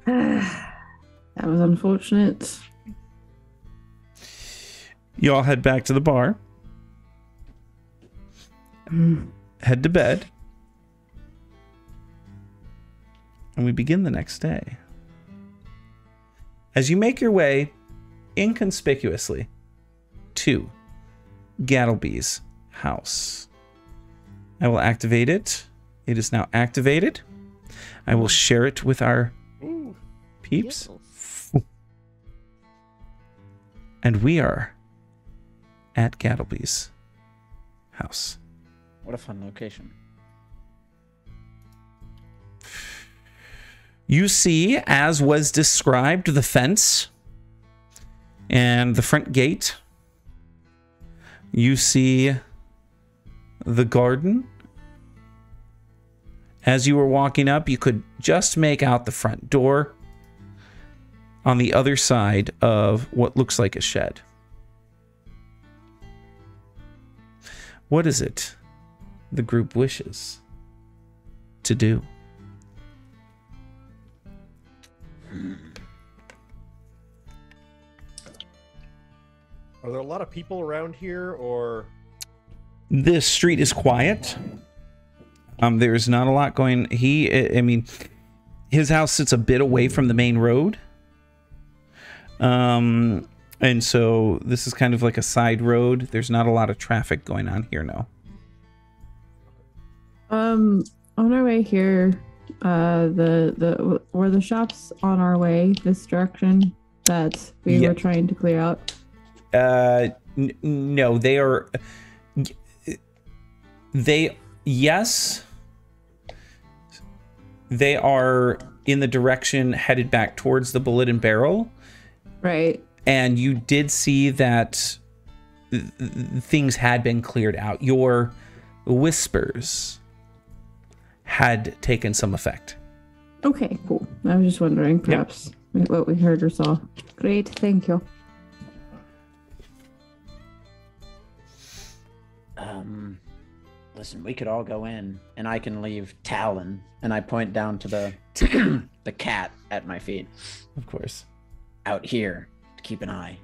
That was unfortunate. You all head back to the bar. Head to bed. And we begin the next day. As you make your way inconspicuously to Gattlebee's house. I will activate it. It is now activated. I will share it with our peeps. And we are at Gattlebee's house. What a fun location. You see, as was described, the fence and the front gate. You see the garden. As you were walking up, you could just make out the front door on the other side of what looks like a shed. What is it the group wishes to do? Are there a lot of people around here, or? This street is quiet. There's not a lot going. I mean, his house sits a bit away from the main road. And so this is kind of like a side road. There's not a lot of traffic going on here now. On our way here, were the shops on our way this direction that we were trying to clear out? No, they are. Yes, they are in the direction headed back towards the Bullet and Barrel. Right. And you did see that things had been cleared out. Your whispers had taken some effect. Okay, cool. I was just wondering, perhaps, what we heard or saw. Great, thank you. Listen, we could all go in, and I can leave Talon, and I point down to the the cat at my feet. Of course. Out here to keep an eye.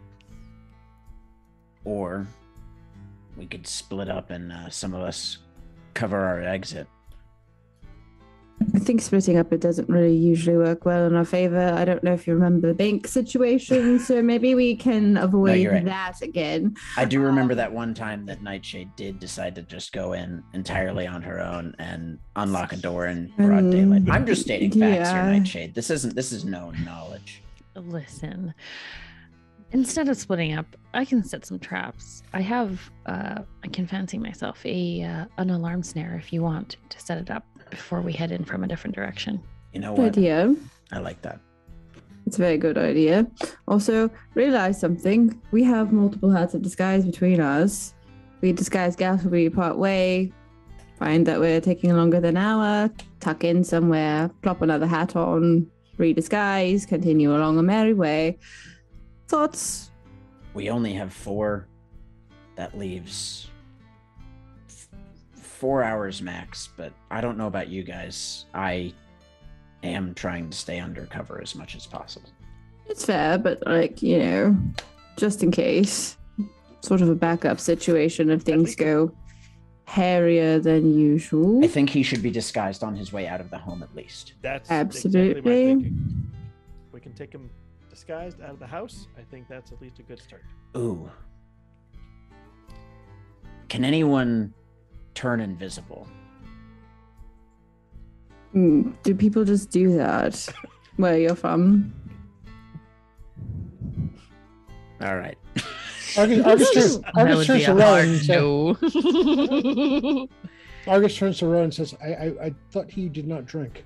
Or we could split up and some of us cover our exit. I think splitting up, it doesn't really usually work well in our favor. I don't know if you remember the bank situation, so maybe we can avoid right. that again. I do remember that one time that Nightshade did decide to just go in entirely on her own and unlock a door in broad daylight. I'm just stating facts here, Nightshade. This is known knowledge. Listen, instead of splitting up, I can set some traps. I can fancy myself an alarm snare if you want to set it up before we head in from a different direction. You know Good what? idea. I like that. It's a very good idea. Also, realize something. We have multiple hats of disguise between us. We disguise Gattlebee part way, find that we're taking longer than an hour, tuck in somewhere, plop another hat on, redisguise, continue along a merry way. Thoughts? We only have 4. That leaves 4 hours max, but I don't know about you guys. I am trying to stay undercover as much as possible. It's fair, but just in case. Sort of a backup situation if things go hairier than usual. I think he should be disguised on his way out of the home at least. That's absolutely exactly my thinking. We can take him disguised out of the house. I think that's at least a good start. Ooh. Can anyone turn invisible? Do people just do that where you're from? All right. Argus turns around and says, no. Argus turns around and says, I thought he did not drink.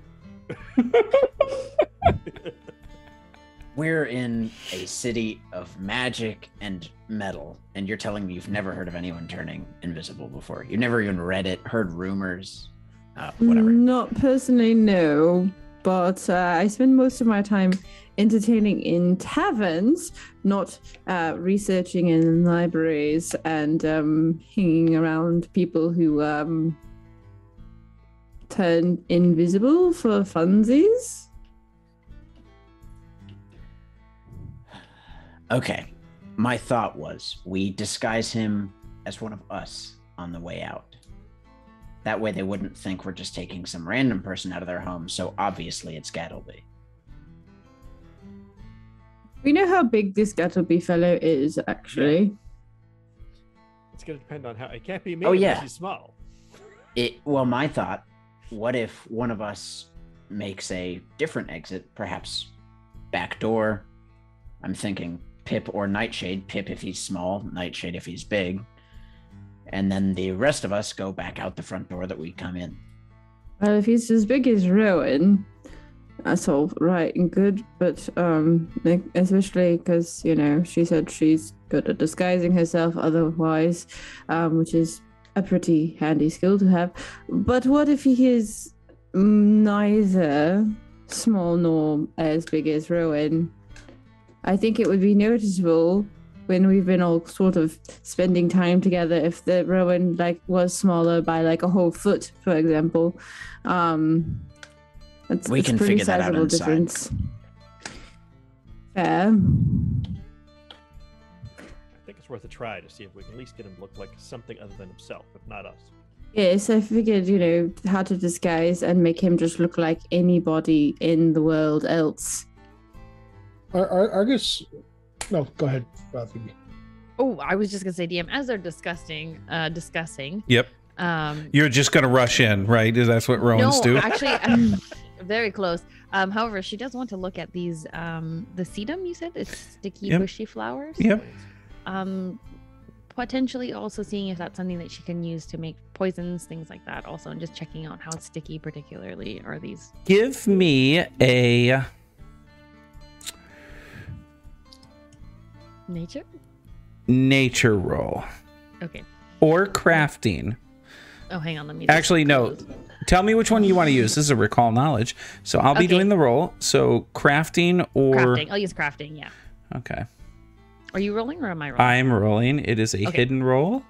We're in a city of magic and metal, and you're telling me you've never heard of anyone turning invisible before? You've never even read it, heard rumors, whatever? Not personally, no. But I spend most of my time entertaining in taverns, not researching in libraries and hanging around people who turn invisible for funsies. Okay. My thought was we disguise him as one of us on the way out. That way they wouldn't think we're just taking some random person out of their home, so obviously it's Gattlebee. We know how big this Gattlebee fellow is, actually. It's going to depend on how... It can't be me unless he's small. Well, my thought, what if one of us makes a different exit, perhaps back door? I'm thinking Pip or Nightshade. Pip if he's small, Nightshade if he's big. And then the rest of us go back out the front door that we come in. Well, if he's as big as Rowan, that's all right and good, but especially because, she said she's good at disguising herself otherwise, which is a pretty handy skill to have. But what if he is neither small nor as big as Rowan? I think it would be noticeable when we've been all sort of spending time together if the Rowan was smaller by a whole foot, for example. We can figure that out inside. Difference. Fair. I think it's worth a try to see if we can at least get him to look like something other than himself, if not us. Yes, I figured, how to disguise and make him just look like anybody in the world else. Argus... No, go ahead, Phoebe. Oh, I was just gonna say, DM, as they're discussing. Yep. You're just gonna rush in, right? That's what Rowans do. No, actually, I'm very close. However, she does want to look at these. The sedum, you said, it's sticky, bushy flowers. Yep. Potentially also seeing if that's something that she can use to make poisons, things like that. Also, and just checking out how sticky, particularly, are these. Give me a nature roll. Okay. Or crafting. Oh, hang on. Let me. Actually, no. Tell me which one you want to use. This is a recall knowledge. So I'll be doing the roll. So crafting or... Crafting. I'll use crafting, yeah. Okay. Are you rolling or am I rolling? I'm rolling. It is a hidden roll.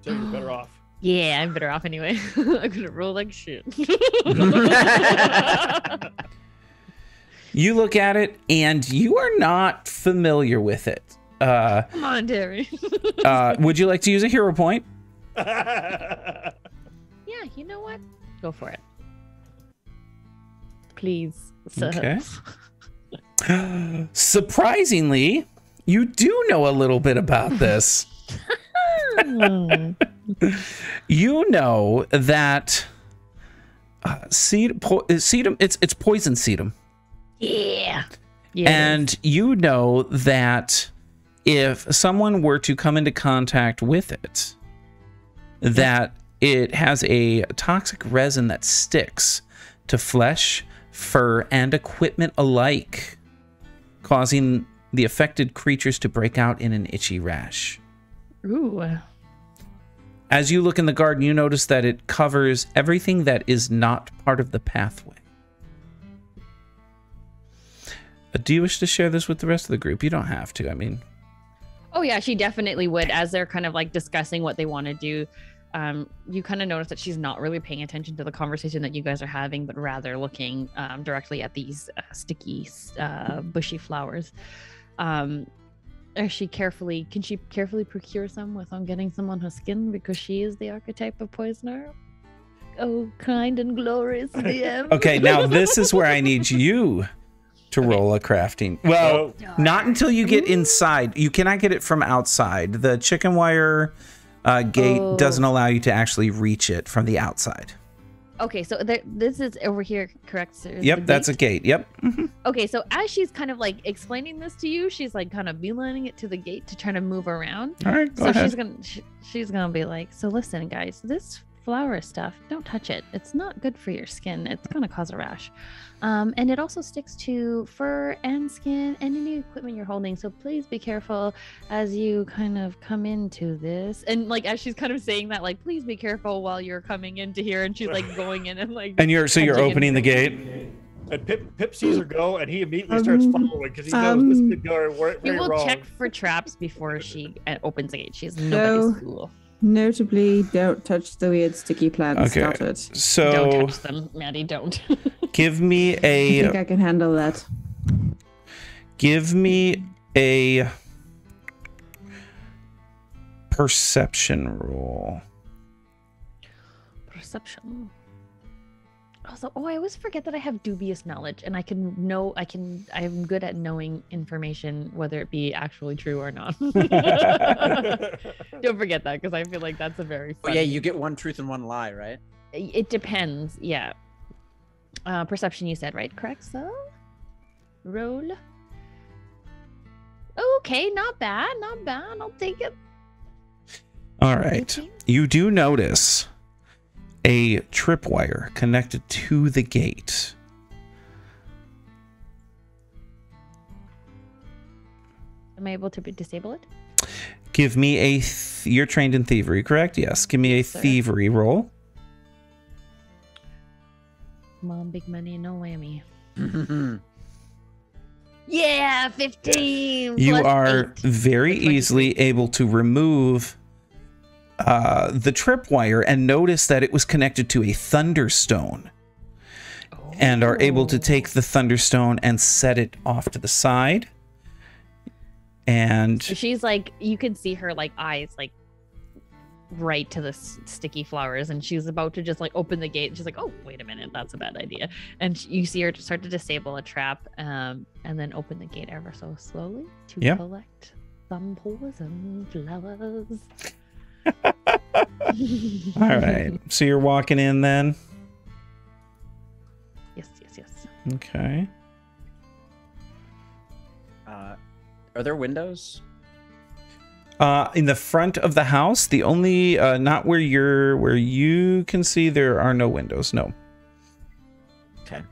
So you're better off. Yeah, I'm better off anyway. I'm gonna roll like shit. You look at it and you are not familiar with it. Come on, Terry. Would you like to use a hero point? Yeah, you know what? Go for it. Please. Okay. Surprisingly, you do know a little bit about this. You know that sedum, it's poison sedum. Yeah. And you know that if someone were to come into contact with it, that it has a toxic resin that sticks to flesh, fur, and equipment alike, causing the affected creatures to break out in an itchy rash. Ooh. As you look in the garden, you notice that it covers everything that is not part of the pathway. Do you wish to share this with the rest of the group? You don't have to, I mean. Oh yeah, she definitely would. As they're kind of like discussing what they want to do, you kind of notice that she's not really paying attention to the conversation that you guys are having, but rather looking directly at these sticky, bushy flowers. Can she carefully procure some without getting some on her skin, because she is the archetype of poisoner? Oh, kind and glorious DM. Okay, now this is where I need you to roll a crafting. Well, not until you get inside. You cannot get it from outside. The chicken wire gate doesn't allow you to actually reach it from the outside. Okay, so this is over here, correct, sir? Yep, that's a gate. Yep. Mm-hmm. Okay, so as she's kind of like explaining this to you, she's like kind of beelining it to the gate to try to move around. All right, go ahead. She's gonna be like, so listen, guys, this flower stuff, don't touch it. It's not good for your skin. It's gonna cause a rash. And it also sticks to fur and skin and any equipment you're holding. So please be careful as you kind of come into this. And like as she's kind of saying that, like, please be careful while you're coming into here. And she's like going in and like. And you're opening the gate. And Pip sees her go, and he immediately starts following because he knows this could go very He will wrong. check for traps before she opens the gate. She's nobody's fool. Notably, don't touch the weird sticky plants. Okay. Got it. So don't touch them, Maddie. Don't. Give me a. I think I can handle that. Give me a perception roll. Perception. Also, I always forget that I have dubious knowledge, and I'm good at knowing information, whether it be actually true or not. Don't forget that, because I feel like that's a very fun... Oh, yeah, you get one truth and one lie, right? It depends, yeah. Perception, you said, right? Correct, so? Roll. Okay, not bad, not bad. I'll take it. All right. You do notice a tripwire connected to the gate. Am I able to disable it? Give me a... You're trained in thievery, correct? Yes. Give me a thievery roll. Come on, big money, no whammy. Yeah, 15. You plus are 8. very easily able to remove the tripwire and notice that it was connected to a thunderstone, and are able to take the thunderstone and set it off to the side. And she's like, you can see her like eyes like right to the sticky flowers, and she's about to just like open the gate. She's like, oh, wait a minute, that's a bad idea. And you see her start to disable a trap, and then open the gate ever so slowly to collect some poison flowers. All right, so you're walking in then? Yes. Okay. Are there windows? In the front of the house, the only not where you can see, there are no windows. No. Okay.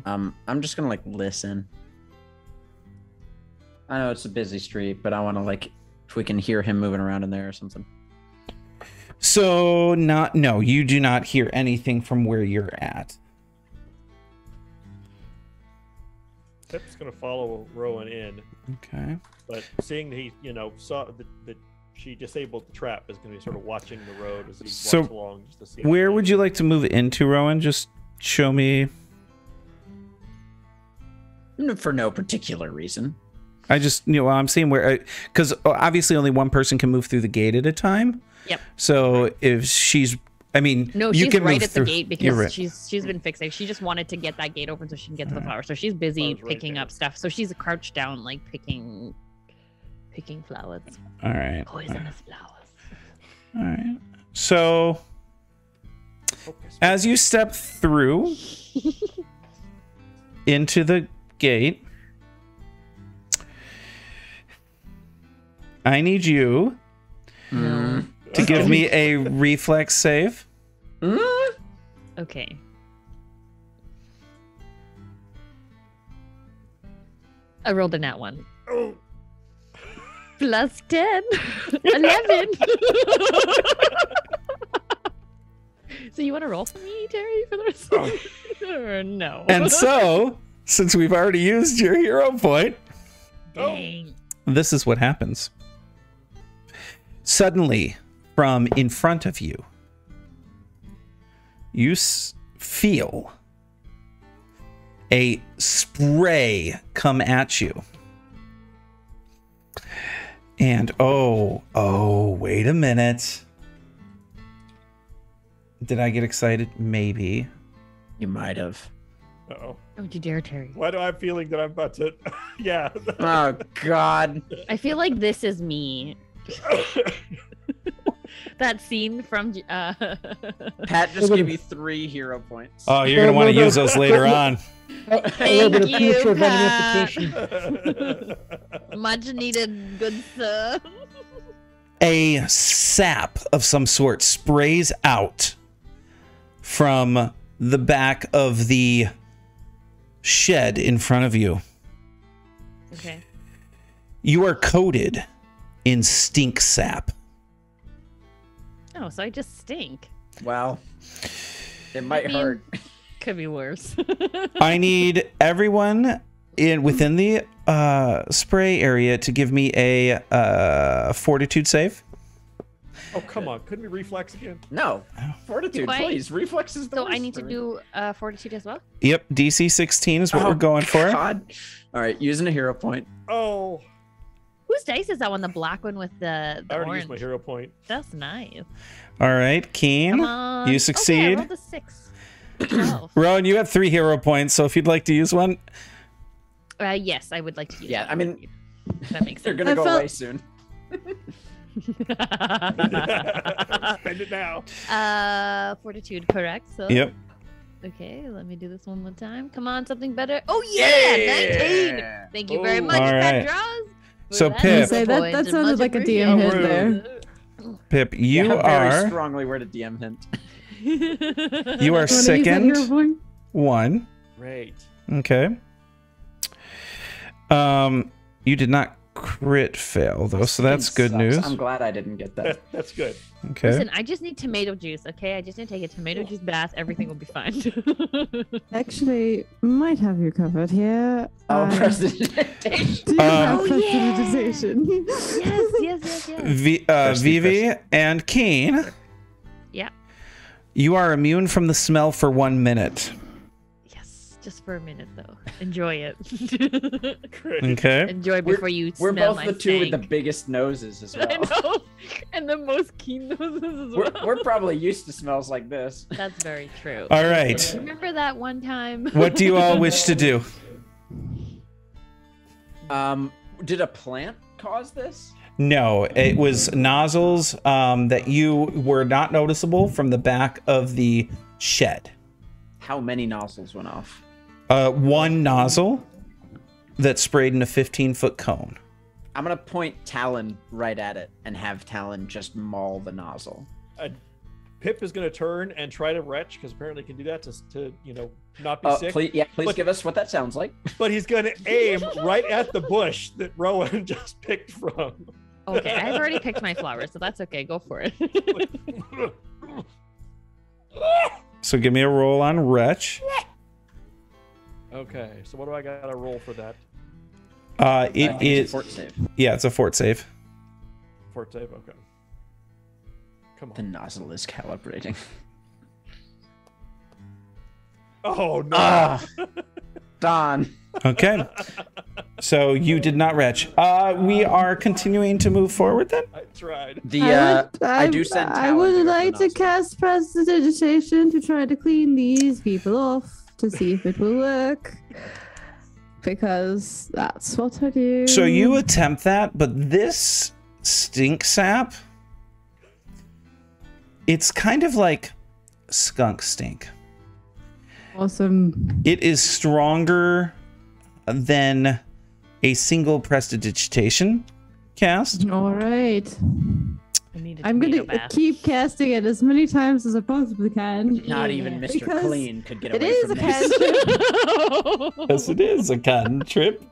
I'm just gonna like listen. I know it's a busy street, but I want to like if we can hear him moving around in there or something. So no, you do not hear anything from where you're at. Pip's gonna follow Rowan in, Okay. but seeing that he, saw that she disabled the trap, is gonna be sort of watching the road as he walks along just to see. Where would you like to move into, Rowan? Just show me. For no particular reason. I just, I'm seeing where, because obviously only one person can move through the gate at a time. Yep. So if she's, No, you she's can right move at the through. gate You're because right. she's been fixing. She just wanted to get that gate open so she can get to the flower. So she's busy Flower's right picking there. up stuff. So she's crouched down, like picking flowers, All right. poisonous flowers. All right. So Focus. as you step through into the gate, I need you No. to give me a reflex save. Okay. I rolled a nat 1. Oh, Plus 10. 11. So you want to roll for me, Terry, for the rest of or no? And so, since we've already used your hero point, Dang. this is what happens. Suddenly, from in front of you, you feel a spray come at you. And wait a minute. Did I get excited? Maybe. You might have. uh-oh. Don't you dare, Terry. Why do I have a feeling that I'm about to? Yeah. Oh God. I feel like this is me. That scene from Pat just gave you 3 hero points. Oh, you're going to want to use those later on. A little bit of Thank you, premature Pat. identification. much needed, good sir. A sap of some sort sprays out from the back of the shed in front of you. Okay. You are coated in stink sap. Oh, so I just stink. Well, it might I mean- hurt. Could be worse. I need everyone within the spray area to give me a fortitude save. Oh, come on. Couldn't we reflex again? No. Fortitude, Do I- please. Reflex is the So worst I need to for me. do fortitude as well? Yep, DC 16 is what Oh, we're going for. God. All right, using a hero point. Oh, Whose dice is that one? The black one with the I already orange? used my hero point. That's nice. All right, Keen, Come on. you Okay, I succeed. rolled a 6. 12. Rowan, you have 3 hero points, so if you'd like to use one. Yes, I would like to use Yeah, that. I mean, That makes they're sense. gonna I go felt- away soon. Spend it now. Fortitude, correct? So Yep. Okay, let me do this one more time. Come on, something better. Oh yeah, 19. Thank you very Ooh. much, All Pat right. Draws. So, For Pip. Say that- point, that and sounded much like a DM hint appreciated. Pip, you Yeah, very are strongly worded DM hint. you are You wanna use that second hero point? 1. Great. Okay. You did not crit fail though, so that's good Sucks. news. I'm glad I didn't get that. That's good. Okay. Listen, I just need tomato juice, okay? I just need to take a tomato juice bath. Everything will be fine. Actually, might have you covered here. Oh, I prestidigitation. do have Oh, yeah. prestidigitation. yes. Vivi and Keen. Yeah. You are immune from the smell for 1 minute. Yes, just for a minute though. Enjoy it. Great. Okay. Enjoy before you We're smell both my the two with the stank. biggest noses as well. I know, and the most keen noses as well. We're probably used to smells like this. That's very true. All right. Remember that one time? What do you all wish to do? Did a plant cause this? No, it was nozzles that you were not noticeable from the back of the shed. How many nozzles went off? 1 nozzle that sprayed in a 15-foot cone. I'm gonna point Talon right at it and have Talon just maul the nozzle. Pip is going to turn and try to retch because apparently he can do that to not be sick. Please But- give us what that sounds like. But he's going to aim right at the bush that Rowan just picked from. Okay, I've already picked my flowers, so that's okay. Go for it. So give me a roll on Wretch. Okay, so what do I got to roll for that? It is fort save. Yeah, it's a fort save. Fort save. Okay. Come The on. nozzle is calibrating. Oh no. Don. Okay. So you did not Wretch. We are continuing to move forward then. I tried. I do send. I Talon would to go like the to nozzle. cast prestidigitation to try to clean these people off to see if it will work. Because that's what I do. So you attempt that, but this stink sap, it's kind of like skunk stink. Awesome. It is stronger than a single prestidigitation cast. All right. I need a I'm tomato gonna bath. keep casting it as many times as I possibly can. Not even Mr. Because Clean could get It away is from a this. cantrip. Yes, it is a cantrip.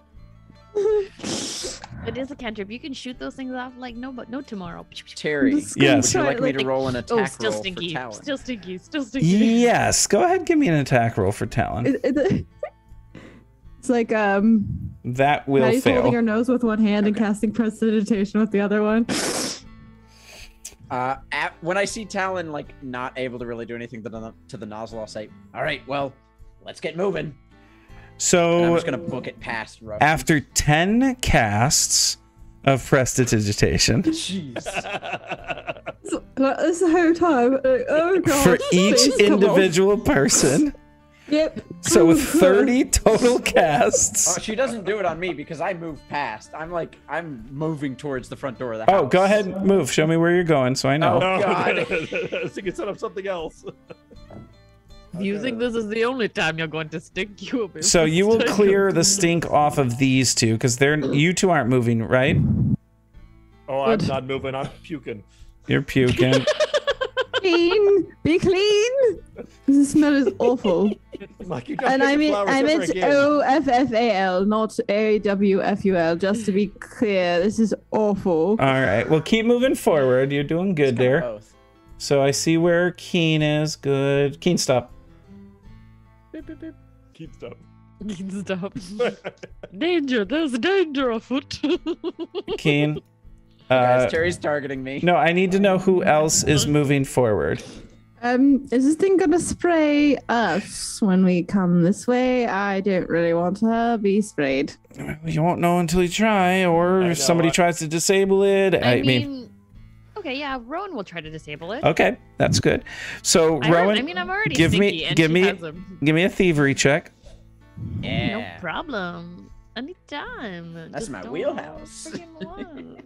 It is a cantrip. You can shoot those things off like no tomorrow. Terry, Just gonna Yes. would you try like me to roll an Oh, attack still roll stinky. for Talon? Still stinky. Still stinky. Yes, go ahead, give me an attack roll for Talon. It's like That will Maddie's holding her fail. nose with one hand and Okay. casting prestidigitation with the other one. When I see Talon like not able to really do anything to the nozzle, I'll say, "All right, well, let's get moving." And I'm So just gonna book it past Ruff. after 10 casts of prestidigitation, Jeez. Like, this whole time, like, oh god. for each please come off. individual person, Yep. so with 30 total casts. Oh, she doesn't do it on me because I move past. I'm moving towards the front door of the house. Oh, go ahead, move. Show me where you're going so I know. Oh. God. I was thinking set up something else. If you think this is the only time you're going to stink, you will be. So you will clear the stink off of these two because you two aren't moving, right? Oh, I'm not moving. I'm puking. You're puking. Clean. Be clean. The smell is awful. Like you just And picked I the mean, flowers I ever meant again. OFFAL, not AWFUL. Just to be clear, this is awful. All right. Well, keep moving forward. You're doing good there. Both. So I see where Keen is. Good. Keen, stop. Beep, beep, beep. Keep stuff. Stop. Danger! There's danger afoot. Keen. Guys, Terry's targeting me. No, I need to know who else is moving forward. Is this thing gonna spray us when we come this way? I don't really want to be sprayed. You won't know until you try, or I if somebody know. tries to disable it. I mean, okay, yeah, Rowan will try to disable it. Okay, that's good. So Rowan, I'm already give me- stinky, and give she me- has them. give me a thievery check. Yeah. No problem. Anytime. That's Just my don't wheelhouse. friggin' lie.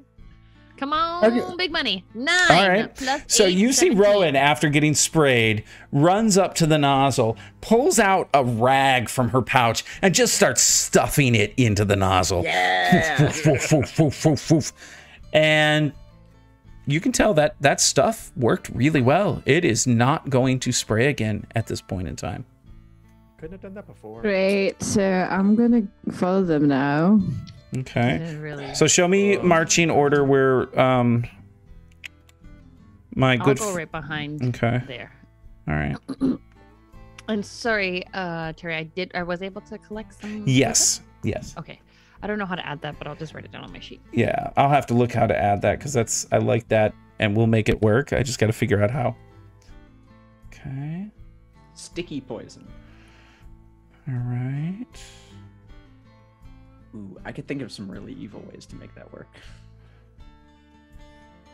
Come on, Okay. big money. 9 All right. plus So 8, you see 17. Rowan, after getting sprayed, runs up to the nozzle, pulls out a rag from her pouch, and just starts stuffing it into the nozzle. Yeah. Woof, woof, woof, woof, woof, woof. And you can tell that that stuff worked really well. It is not going to spray again at this point in time. Couldn't have done that before. Great. So I'm gonna follow them now. Okay. Didn't really. So show me marching order where my I'll good go right behind Okay. there. All right. And sorry, Terry, I was able to collect some. Yes. Yes. Okay. I don't know how to add that, but I'll just write it down on my sheet. Yeah, I'll have to look how to add that because I like that and we'll make it work. I just got to figure out how. Okay. Sticky poison. All right. Ooh, I could think of some really evil ways to make that work.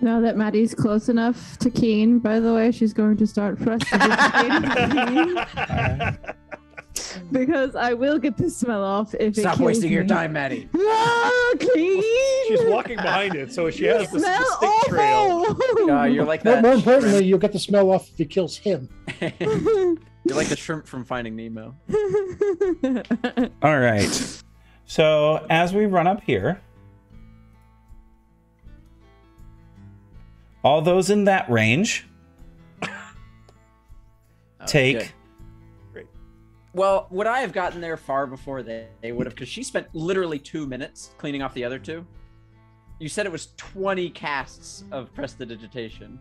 Now that Maddie's close enough to Keen, by the way, she's going to start prestidigitating because I will get the smell off if it Stop kills wasting your me. time, Maddie. Ah, Keen! She's walking behind it, so she has the Smell stick trail. awful! You're like More, that. more importantly, you'll get the smell off if it kills him. You're like the shrimp from Finding Nemo. All right. So as we run up here, all those in that range take. Good. Well, would I have gotten there far before they would have? Because she spent literally 2 minutes cleaning off the other two. You said it was 20 casts of prestidigitation.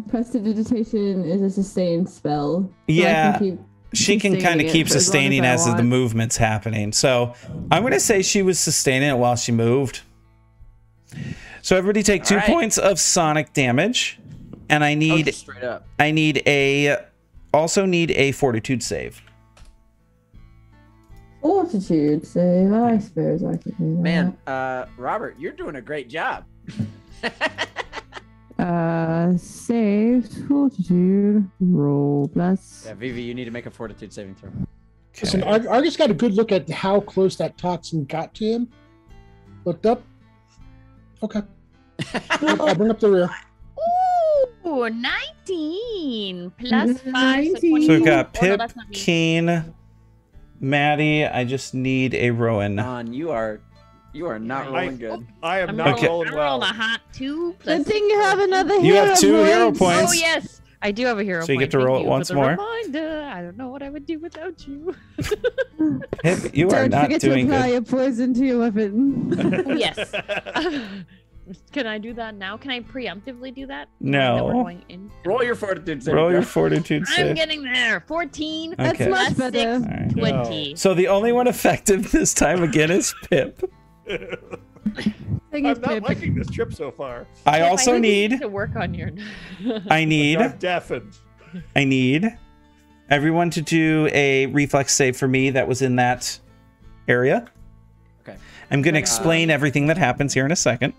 Prestidigitation is a sustained spell. So Yeah. I can keep She can kind of sustaining it keep for as long sustaining I as the want. movement's happening. So I'm going to say she was sustaining it while she moved. So everybody take 2 All right. points of sonic damage. And I need Just straight up. also need a fortitude save. Fortitude save. I suppose I could do that. Man, Robert, you're doing a great job. Save fortitude roll plus. Yeah, Vivi, you need to make a fortitude saving throw. Listen, Argus got a good look at how close that toxin got to him. Looked up. Okay. I'll bring up the rear. Ooh, 19 plus 5. 19. So we've got Oh, no, Pip, that's not me. Keen, Maddie. I just need a Rowan. Don, you are not rolling good. I am I'm not Okay. rolling I'm well. rolling a hot 2 plus. Good thing you have another hero. You have 2 hero points. points. Oh yes, I do have a hero. So you get point. to Thank roll it you for once the more. Reminder. I don't know what I would do without you. Pip, you are Don't not forget doing to apply good. your poison to your weapon. Oh, yes. Can I do that now? Can I preemptively do that? Now that we're No. going in? Roll your fortitude saving Roll throw. your fortitude I'm save. getting there. 14 Okay. That's much plus better. 6, All right. 20. So the only one effective this time again is Pip. Thing I'm is, not Pip, liking this trip so far. I If also think you need to work on your. I need I'm deafened. everyone to do a reflex save for me that was in that area. Okay. I'm going to explain everything that happens here in a second.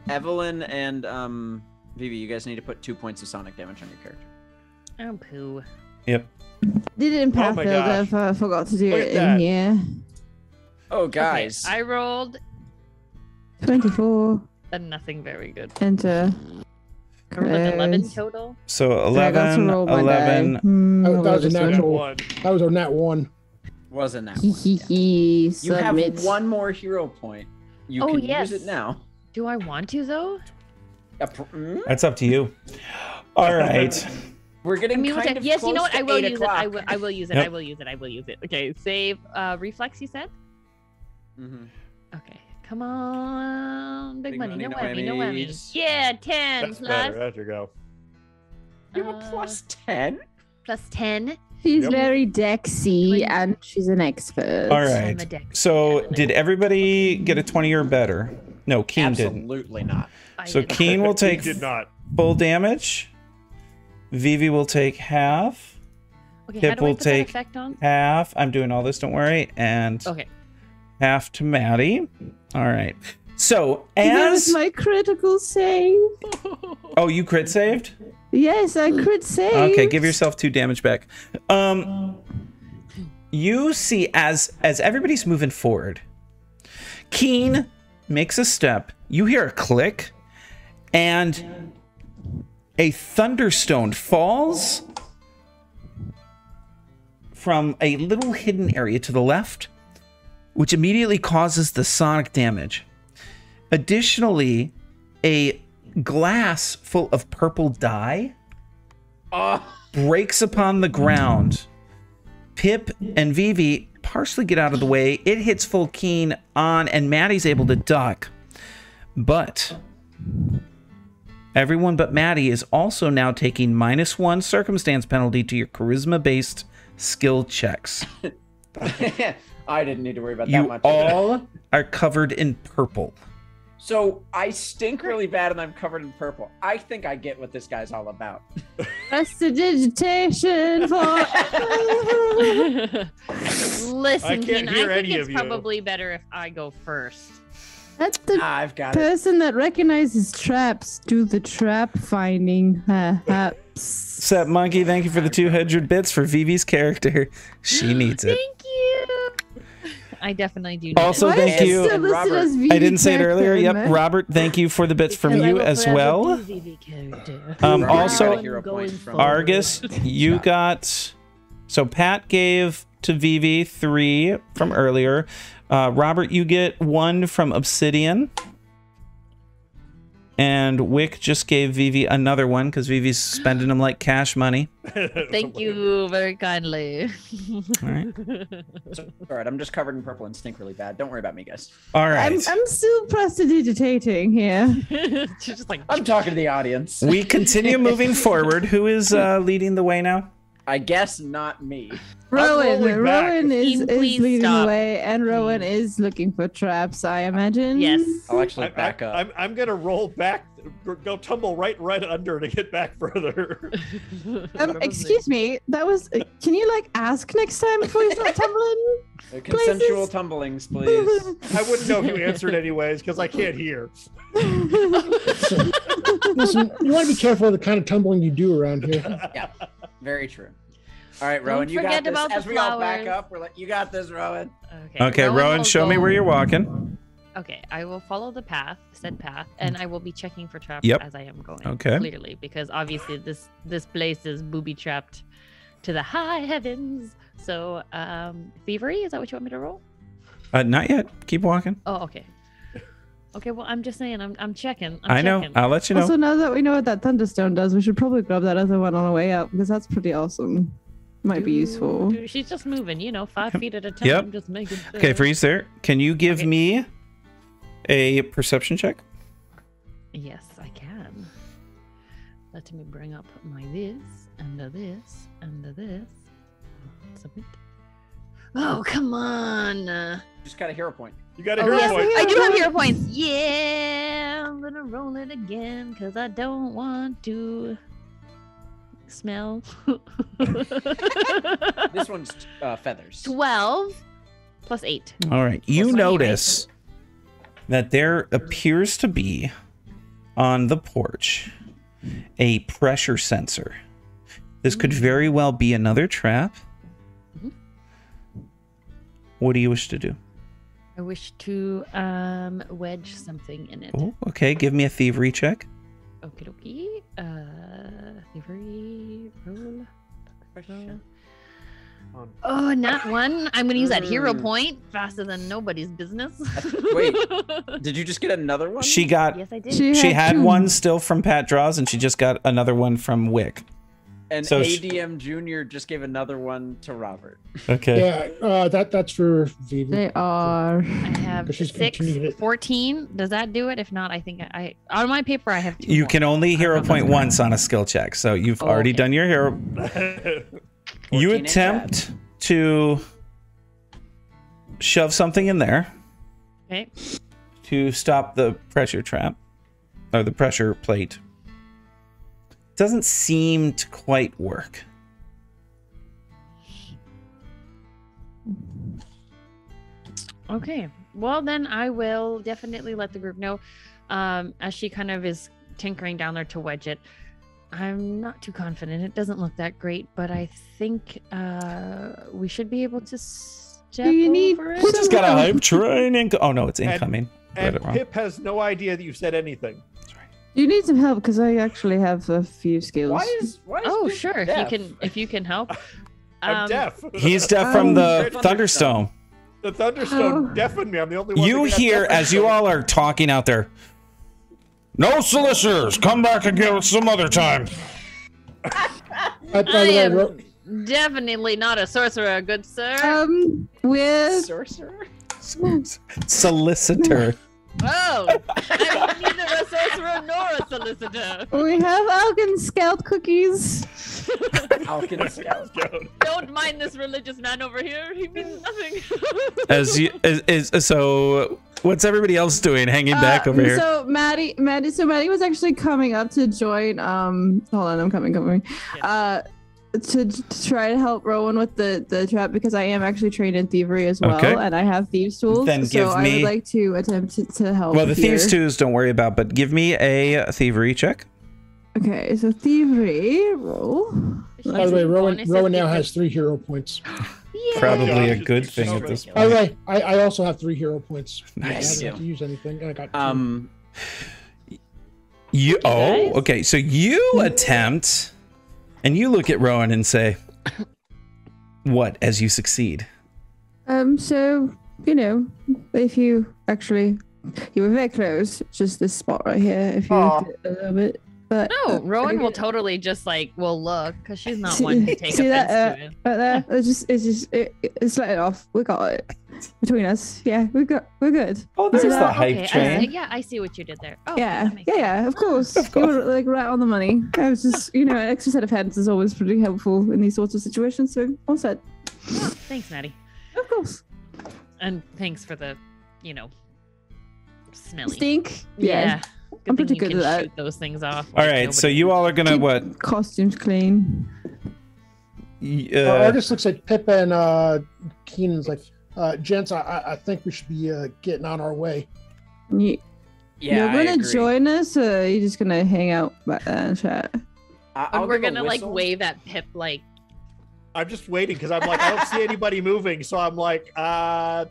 Evelyn and Vivi, you guys need to put 2 points of sonic damage on your character. Oh poo. Yep. did it in Oh my Pathfinder. gosh. I forgot to do Look it at in that. here. Oh, guys. Okay, I rolled 24. nothing very good. Enter. Or was it 11 Close. total? So I got to 11, roll my 11. die. Hmm, That I'll was roll a this one. natural. One. That was a nat 1. Wasn't that Hee one? hee hee. You have Submit. one more hero point. You Oh, can yes. use it now. Do I want to though? That's up to you. All right. We're getting I mean, kind of yes, you know close what? I to will 8 use it. I o'clock. will use it. Yep. I will use it. I will use it. Okay, save reflex. You said. Mhm. Okay, come on, big, Big money, money, no no whammy, no whammy. whammies. Yeah, 10 That's plus better. There you go. You have a plus 10? plus 10. She's Yep. very dexy 20. and she's an expert. All I'm right. a dex. So did everybody get a 20 or better? No, Keen didn't. Absolutely not. I So did. Keen will He take did not. full damage. Vivi will take half. Okay, Pip how do I will put that take effect on? half. I'm doing all this, don't worry. And Okay. half to Maddie. All right. So That was as my critical save. oh, you crit saved? Yes, I crit save. Okay, give yourself 2 damage back. You see as everybody's moving forward, Keen makes a step. You hear a click, and a thunderstone falls from a little hidden area to the left, which immediately causes the sonic damage. Additionally, a glass full of purple dye breaks upon the ground. Pip and Vivi partially get out of the way. It hits full Keen on, and Maddie's able to duck. But everyone but Maddie is also now taking -1 circumstance penalty to your charisma-based skill checks. I didn't need to worry about that You much. all are covered in purple. So I stink really bad and I'm covered in purple. I think I get what this guy's all about. Prestidigitation for. Listen, can't Keen, I hear think any it's of you. probably better if I go first. Let the I've got it. person that recognizes traps do the trap finding. Sup, Monkey? Thank you for the 200 bits for Vivi's character. She needs it. Thank you. I definitely do. Need Also, it. thank you. And Robert. I didn't say it earlier. Yep, Robert, thank you for the bits from Because I you will as forever well. be Vivi character. Robert, Also, you got a hero point from Argus, you Scott. got... So Pat gave to Vivi 3 from earlier. Robert, you get 1 from Obsidian. And Wick just gave Vivi another one because Vivi's spending them like cash money. Thank you very kindly. All right. It's all right. I'm just covered in purple and stink really bad. Don't worry about me, guys. All right. I'm still prestidigitating here. She's just like, I'm talking to the audience. We continue moving forward. Who is leading the way now? I guess not me. Rowan rolling back. Rowan is Team, please leading stop. the way, and Rowan is looking for traps, I imagine. yes. I'll actually back up. I'm gonna roll back, go tumble right under to get back further. Excuse me, that was. Can you like ask next time before you start tumbling? Consensual places. tumblings, please. I wouldn't know who answered anyways because I can't hear. Listen, you want to be careful of the kind of tumbling you do around here. Yeah, very true. All right, Rowan, you got forget this. about the As we all back flowers. up, we're like, you got this, Rowan. Okay, Rowan, will show me go- where you're walking. Okay, I will follow the said path, and I will be checking for traps Yep. as I am going. Okay. Clearly, because obviously this place is booby trapped to the high heavens. So, thievery, is that what you want me to roll? Not yet. Keep walking. Oh, okay. Okay, well, I'm just saying, I'm checking. I know. checking. I'll let you know. Also, now that we know what that thunderstone does, we should probably grab that other one on the way up because that's pretty awesome. Might be useful. Dude, she's just moving, 5 feet at a time. Yep. Just making Okay, freeze there. Can you give Okay. me a perception check? Yes, I can. Let me bring up my this and this and this. Submit. Oh, come on. Just got a hero point. You got a Oh, hero yes, point. I do have hero points. Yeah, I'm gonna roll it again because I don't want to smell. This one's feathers. 12 plus 8. All right. You Plus 28. notice that there appears to be on the porch a pressure sensor. This could very well be another trap. Mhm. What do you wish to do? I wish to wedge something in it. Oh, okay. Give me a thievery check. Okie dokie. Thievery roll. Oh, not one. I'm gonna use that hero point faster than nobody's business. Wait. Did you just get another one? She got. Yes, I did. She had two. one still from Pat Draws, and she just got another one from Wick. And So ADM Junior just gave another one to Robert. Okay. Yeah, that's for Vivi. They are. I have Because she's 6, continued it. 14. Does that do it? If not, I think I on my paper I have 2 You more. can only I don't hero know if point that's once on a skill check, so you've already Okay. done your hero. 14 You ain't attempt to shove something in there Okay. to stop the pressure trap or the pressure plate. Doesn't seem to quite work. Okay. Well, then I will definitely let the group know as she kind of is tinkering down there to wedge it. I'm not too confident. It doesn't look that great, but I think we should be able to step Do you need- over We it. just got a hype train. Oh no, it's incoming. Read And it wrong. Pip has no idea that you said anything. You need some help because I actually have a few skills. Why is Oh, Pip sure. deaf? If you can help. I'm deaf. He's deaf from the Thunderstone. thunderstone. The thunderstone Oh. deafened me. I'm the only one. You that can hear have as you all are talking out there. No solicitors. Come back again some other time. By the way, am definitely not a sorcerer, good sir. We're Sorcerer? Solicitor. Oh, I'm neither a sorcerer nor a solicitor. we have Alken Scout cookies. Alkenstar. Don't mind this religious man over here. He means nothing. So what's everybody else doing hanging back over here? So Maddie was actually coming up to join. Hold on, I'm coming. To try to help Rowan with the trap because I am actually trained in thievery as well, Okay. and I have thieves tools. Then so give I me- would like to attempt to help. Well, the here. thieves twos don't worry about, but give me a thievery check. Okay, so thievery roll. by the way, Rowan Bonuses now because- has 3 hero points. Yeah. Probably a God, good it's thing so at this ridiculous. By the point. way, I also have 3 hero points. Nice. I haven't had to use anything. I got 2. guys. Okay. So you attempt, and you look at Rowan and say, "What?" As you succeed. So if you actually You were very close. Just this spot right here. If you Aw. did a little bit. But No, Rowan will totally just like will look because she's not one to take see offense that to it. right there? It's let it off. We got it between us. Yeah, we're good. Oh, there's See the that? hype train. Yeah, I see what you did there. Oh, Yeah, that makes sense. yeah, of course. You were like right on the money. I was just, an extra set of hands is always pretty helpful in these sorts of situations. So all set. Oh, thanks, Maddie. Of course. And thanks for the, smelly. Stink. Yeah. Good I'm thing pretty you good can at that. shoot those things off. All like right, so nobody- you all are gonna Keep what? Costumes clean. Argus looks at Pip and Keenan's like, gents, I think we should be getting on our way. You, Yeah, you're I gonna agree. join us, or are you just gonna hang out back there and chat? I'll And we're give a gonna like whistle. wave at Pip like I'm just waiting because I'm like, I don't see anybody moving. So I'm like,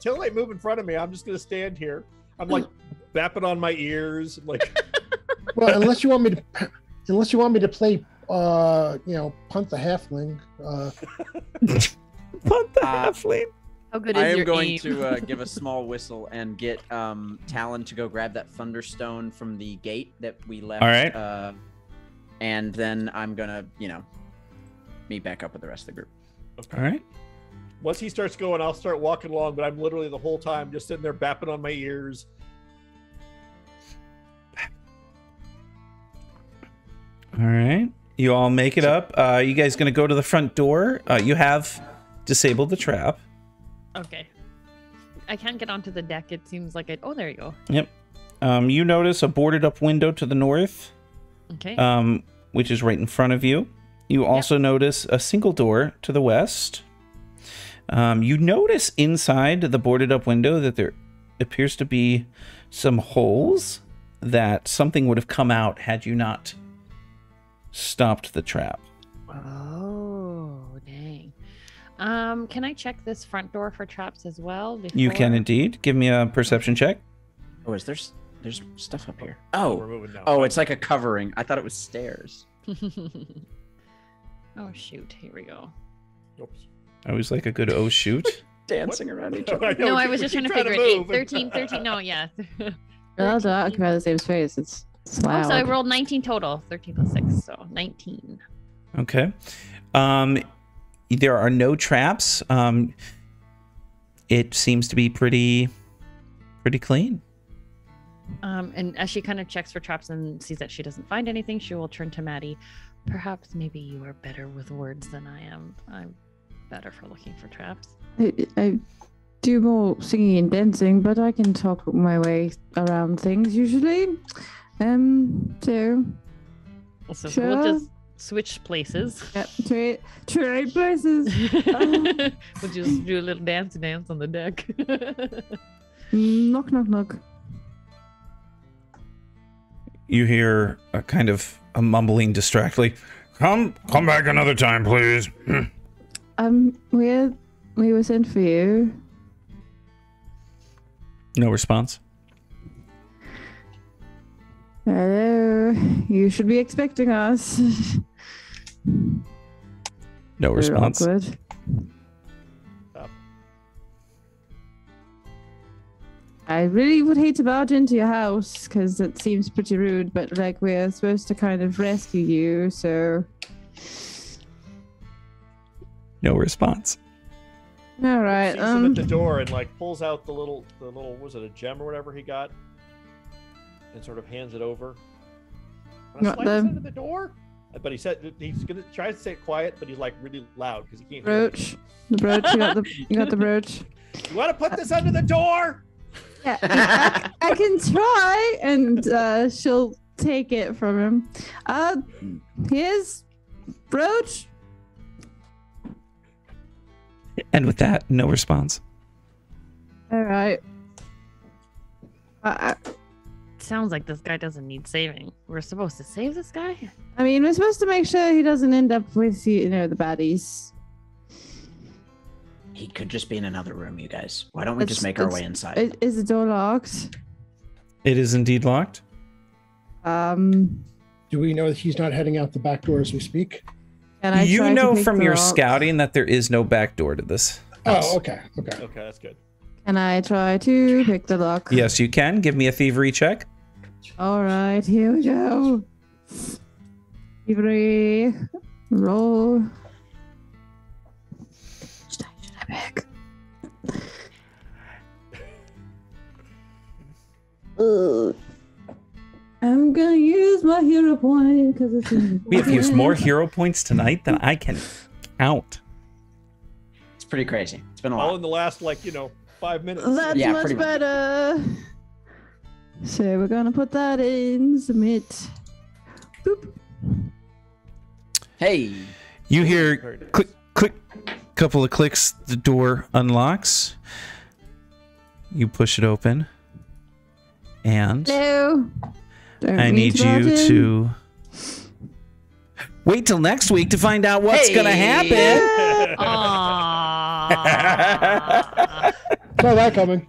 till they move in front of me, I'm just gonna stand here. I'm like bapping on my ears, like Well, unless you want me to play, punt the halfling. What the halfling? how good is I am your going aim? to give a small whistle and get Talon to go grab that thunderstone from the gate that we left. All right. And then I'm gonna, meet back up with the rest of the group. All right. once he starts going, I'll start walking along, but I'm literally the whole time just sitting there bapping on my ears. All right. You all make it up. You guys gonna go to the front door? You have disabled the trap. Okay. I can't get onto the deck. It seems like it. Oh, there you go. Yep. You notice a boarded up window to the north, Okay. which is right in front of you. You also notice a single door to the west. You notice inside the boarded up window that there appears to be some holes that something would have come out had you not stopped the trap. Oh, dang. Can I check this front door for traps as well? You can before? indeed. Give me a perception check. Oh, is there's stuff up here? We're Oh, moving now. it's like a covering. I thought it was stairs. Oh, shoot. Here we go. Oops. I always like a good oh shoot. Dancing around each other. No, I was we just keep trying to figure it. move. 13. No, yeah. Oh, to occupy the same space. It's Oh, loud. so I rolled 19 total. 13 plus 6, so 19. Okay. There are no traps. It seems to be pretty clean. And as she kind of checks for traps and sees that she doesn't find anything, she will turn to Maddie. Perhaps maybe you are better with words than I am. I'm better for looking for traps. I do more singing and dancing, but I can talk my way around things usually. So So Sure. we'll just switch places. yep, trade places. We'll just do a little dance on the deck. Knock, knock, knock. You hear a kind of a mumbling distractedly. Come back another time, please. We were sent for you. No response. Hello. You should be expecting us. No response. Awkward. I really would hate to barge into your house because it seems pretty rude, but like we're supposed to kind of rescue you, so No response. all right. Sees him at the door and like pulls out the little was it a gem or whatever he got, and sort of hands it over. Want to Not slide this the- under the door? But he said he's gonna try to say it quiet, but he's like really loud because he can't hear me. Brooch. The brooch. You got the brooch. You want to put this under the door? Yeah, I can try, and she'll take it from him. Here's brooch. And with that, no response. All right. Sounds like this guy doesn't need saving. We're supposed to save this guy? I mean, we're supposed to make sure he doesn't end up with the baddies. He could just be in another room, you guys. Why don't we just make our way inside? Is the door locked? It is indeed locked. Do we know that he's not heading out the back door as we speak? Can I You try to know pick from the your lock? scouting that there is no back door to this house. Oh, okay. Okay, that's good. Can I try to pick the lock? Yes, you can. Give me a thievery check. All right, here we go. Thievery. Roll. Should I pick? Ugh. I'm gonna use my hero point because it's We have used more hero points tonight than I can count. It's pretty crazy. It's been a All while. in the last, 5 minutes. That's Yeah, much pretty much. better. So we're gonna put that in. Submit. Boop. Hey. You hear click, click, couple of clicks. The door unlocks. You push it open. And Hello. I need you to wait till next week to find out what's going to happen. Aww. Saw that coming.